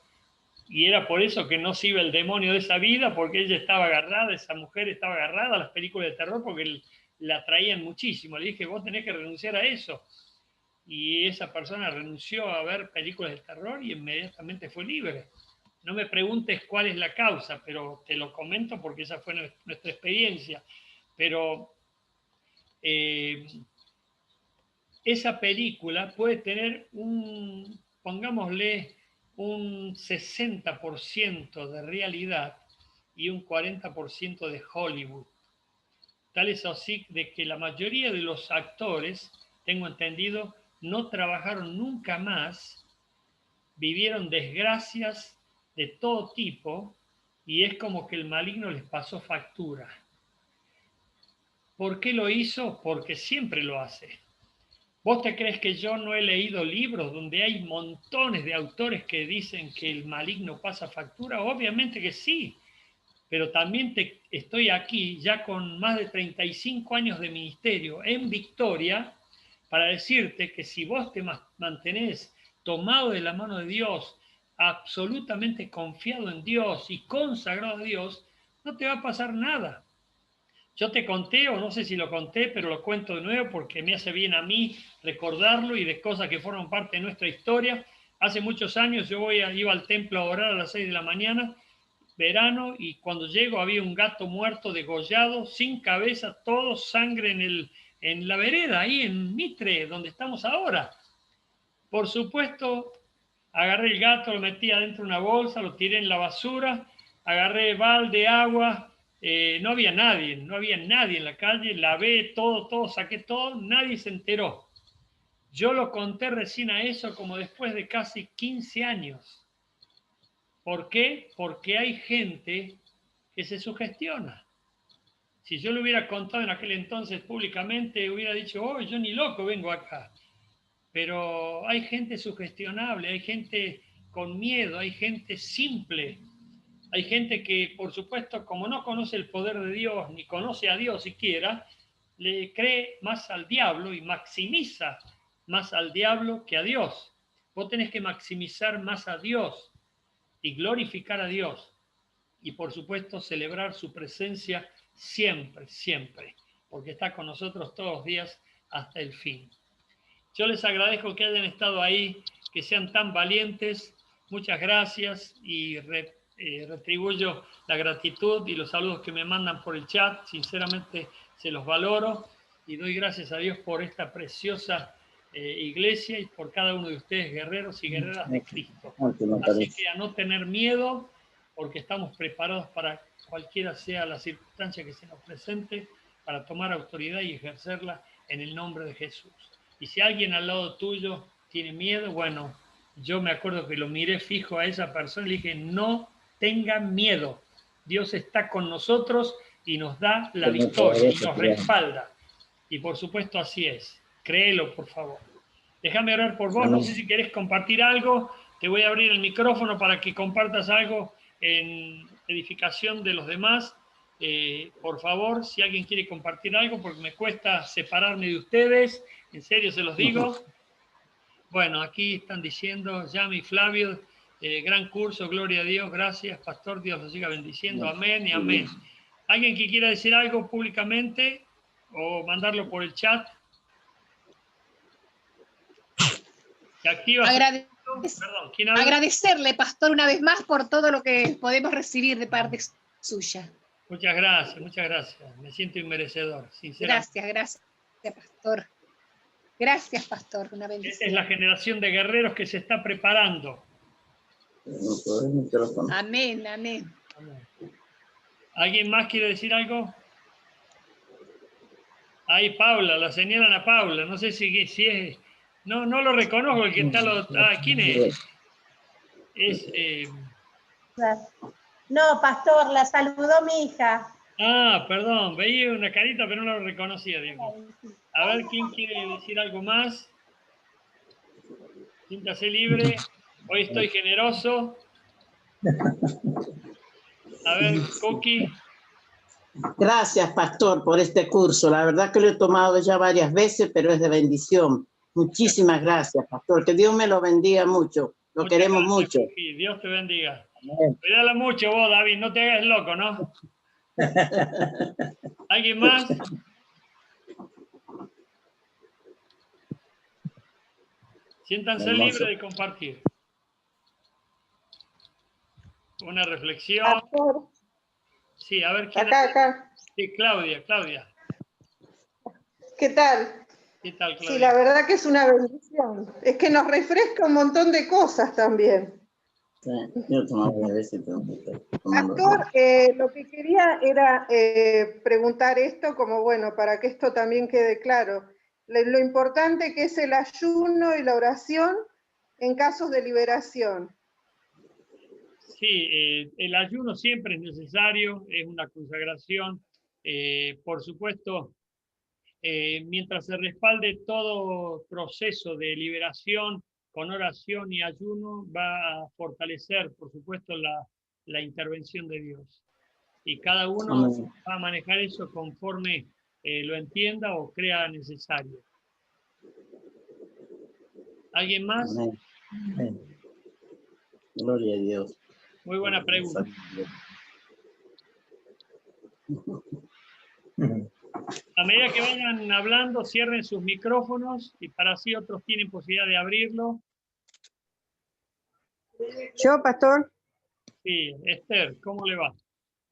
y era por eso que no se iba el demonio de esa vida, porque ella estaba agarrada, esa mujer estaba agarrada a las películas de terror porque la atraían muchísimo. Le dije, vos tenés que renunciar a eso. Y esa persona renunció a ver películas de terror y inmediatamente fue libre. No me preguntes cuál es la causa, pero te lo comento porque esa fue nuestra experiencia. Pero esa película puede tener pongámosle, un 60% de realidad y un 40% de Hollywood. Tal es así de que la mayoría de los actores, tengo entendido, no trabajaron nunca más, vivieron desgracias de todo tipo y es como que el maligno les pasó factura. ¿Por qué lo hizo? Porque siempre lo hace. ¿Vos te crees que yo no he leído libros donde hay montones de autores que dicen que el maligno pasa factura? Obviamente que sí, pero también estoy aquí ya con más de 35 años de ministerio en Victoria para decirte que si vos te mantenés tomado de la mano de Dios, absolutamente confiado en Dios y consagrado a Dios, no te va a pasar nada. Yo te conté, o no sé si lo conté, pero lo cuento de nuevo porque me hace bien a mí recordarlo y de cosas que forman parte de nuestra historia. Hace muchos años yo iba al templo a orar a las 6 de la mañana, verano, y cuando llego había un gato muerto, degollado, sin cabeza, todo sangre en la vereda, ahí en Mitre, donde estamos ahora. Por supuesto, agarré el gato, lo metí adentro de una bolsa, lo tiré en la basura, agarré balde, agua, no había nadie en la calle, lavé todo, saqué todo, nadie se enteró. Yo lo conté recién a eso como después de casi 15 años. ¿Por qué? Porque hay gente que se sugestiona. Si yo lo hubiera contado en aquel entonces públicamente, hubiera dicho, oh, yo ni loco vengo acá. Pero hay gente sugestionable, hay gente con miedo, hay gente simple, hay gente que, por supuesto, como no conoce el poder de Dios, ni conoce a Dios siquiera, le cree más al diablo y maximiza más al diablo que a Dios. Vos tenés que maximizar más a Dios y glorificar a Dios. Y, por supuesto, celebrar su presencia siempre, siempre, porque está con nosotros todos los días hasta el fin. Yo les agradezco que hayan estado ahí, que sean tan valientes. Muchas gracias y retribuyo la gratitud y los saludos que me mandan por el chat. Sinceramente se los valoro y doy gracias a Dios por esta preciosa iglesia y por cada uno de ustedes, guerreros y guerreras de Cristo. Así que a no tener miedo, porque estamos preparados para cualquiera sea la circunstancia que se nos presente, para tomar autoridad y ejercerla en el nombre de Jesús. Y si alguien al lado tuyo tiene miedo, bueno, yo me acuerdo que lo miré fijo a esa persona y le dije, no tengan miedo. Dios está con nosotros y nos da la victoria y nos respalda. Y por supuesto así es. Créelo, por favor. Déjame orar por vos. No sé si querés compartir algo. Te voy a abrir el micrófono para que compartas algo en edificación de los demás. Por favor, si alguien quiere compartir algo, porque me cuesta separarme de ustedes. En serio se los digo. Bueno, aquí están diciendo, Yami, Flavio, gran curso, gloria a Dios, gracias, pastor, Dios los siga bendiciendo, amén y amén. ¿Alguien que quiera decir algo públicamente o mandarlo por el chat? Perdón, ¿quién habla? Agradecerle, pastor, una vez más por todo lo que podemos recibir de parte suya. Muchas gracias. Me siento inmerecedor, sinceramente. Gracias, pastor. Gracias, pastor, una bendición. Esta es la generación de guerreros que se está preparando. Amén. ¿Alguien más quiere decir algo? Ahí Paula, la señalan a Paula, no sé si es... No lo reconozco, el que está... ¿quién es? No, pastor, la saludó mi hija. Perdón, veía una carita, pero no lo reconocía, Diego. A ver, ¿quién quiere decir algo más? Siéntase libre. Hoy estoy generoso. A ver, Coqui. Gracias, pastor, por este curso. La verdad que lo he tomado ya varias veces, pero es de bendición. Muchísimas gracias, pastor. Que Dios me lo bendiga mucho. Lo queremos mucho. Coqui. Dios te bendiga. Cuídala mucho vos, David. No te hagas loco, ¿no? ¿Alguien más? Siéntanse libres de compartir. Una reflexión. Pastor. Sí, a ver quién. Acá. Sí, Claudia. ¿Qué tal? ¿Qué tal, Claudia? Sí, la verdad que es una bendición. Es que nos refresca un montón de cosas también. Sí, yo tomaba varias veces. Pastor, lo que quería era preguntar esto, como bueno, para que esto también quede claro. Lo importante que es el ayuno y la oración en casos de liberación. Sí, el ayuno siempre es necesario, es una consagración. Por supuesto, mientras se respalde todo proceso de liberación con oración y ayuno, va a fortalecer, por supuesto, la intervención de Dios. Y cada uno va a manejar eso conforme lo entienda o crea necesario. ¿Alguien más? Amén. Gloria a Dios. Muy buena pregunta. A medida que vayan hablando, cierren sus micrófonos y para así otros tienen posibilidad de abrirlo. ¿Yo, pastor? Sí, Esther, ¿cómo le va?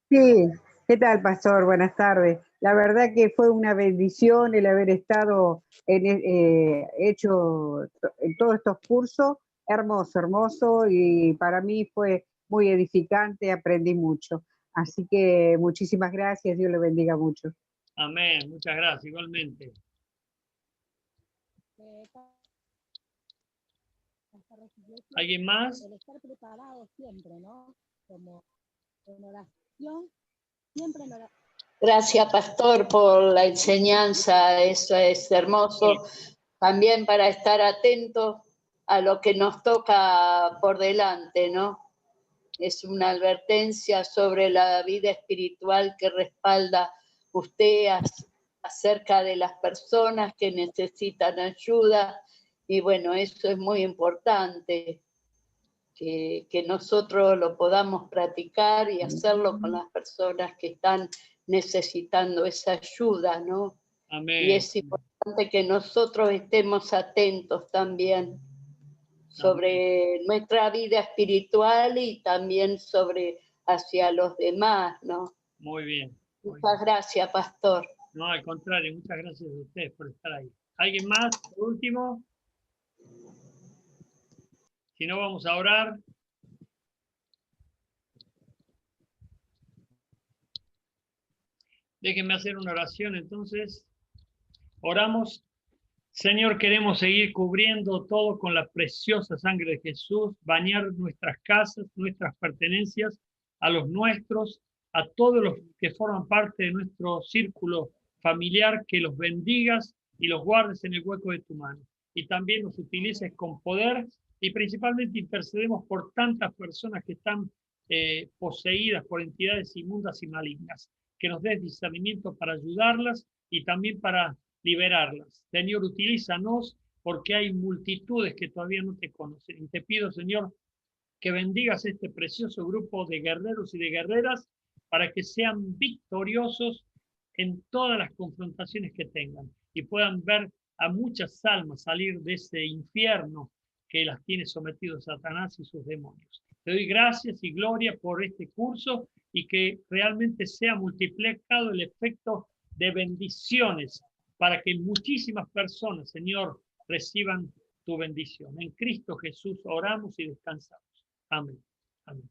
Sí, ¿qué tal, pastor? Buenas tardes. La verdad que fue una bendición el haber estado hecho en todos estos cursos. Hermoso, y para mí fue muy edificante, aprendí mucho. Así que muchísimas gracias, Dios le bendiga mucho. Amén, muchas gracias, igualmente. ¿Alguien más? El estar preparado siempre, ¿no? Como en oración, siempre en oración. Gracias, pastor, por la enseñanza, eso es hermoso. También para estar atentos a lo que nos toca por delante, ¿no? Es una advertencia sobre la vida espiritual que respalda usted acerca de las personas que necesitan ayuda. Y bueno, eso es muy importante, que nosotros lo podamos practicar y hacerlo con las personas que están necesitando esa ayuda, ¿no? Amén. Y es importante que nosotros estemos atentos también sobre nuestra vida espiritual y también sobre hacia los demás, ¿no? Muy bien. Muchas gracias, pastor. No, al contrario, muchas gracias a ustedes por estar ahí. ¿Alguien más? Por último. Si no, vamos a orar. Déjenme hacer una oración entonces. Oramos. Señor, queremos seguir cubriendo todo con la preciosa sangre de Jesús, bañar nuestras casas, nuestras pertenencias, a los nuestros, a todos los que forman parte de nuestro círculo familiar, que los bendigas y los guardes en el hueco de tu mano. Y también los utilices con poder, y principalmente intercedemos por tantas personas que están poseídas por entidades inmundas y malignas, que nos des discernimiento para ayudarlas y también para liberarlas. Señor, utilízanos porque hay multitudes que todavía no te conocen. Y te pido, Señor, que bendigas este precioso grupo de guerreros y de guerreras para que sean victoriosos en todas las confrontaciones que tengan y puedan ver a muchas almas salir de ese infierno que las tiene sometidos Satanás y sus demonios. Te doy gracias y gloria por este curso y que realmente sea multiplicado el efecto de bendiciones para que muchísimas personas, Señor, reciban tu bendición. En Cristo Jesús oramos y descansamos. Amén. Amén.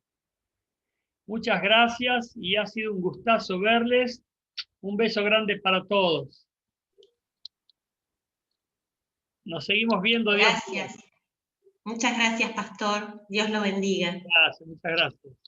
Muchas gracias y ha sido un gustazo verles. Un beso grande para todos. Nos seguimos viendo. Gracias. Muchas gracias, pastor. Dios lo bendiga. Gracias, muchas gracias.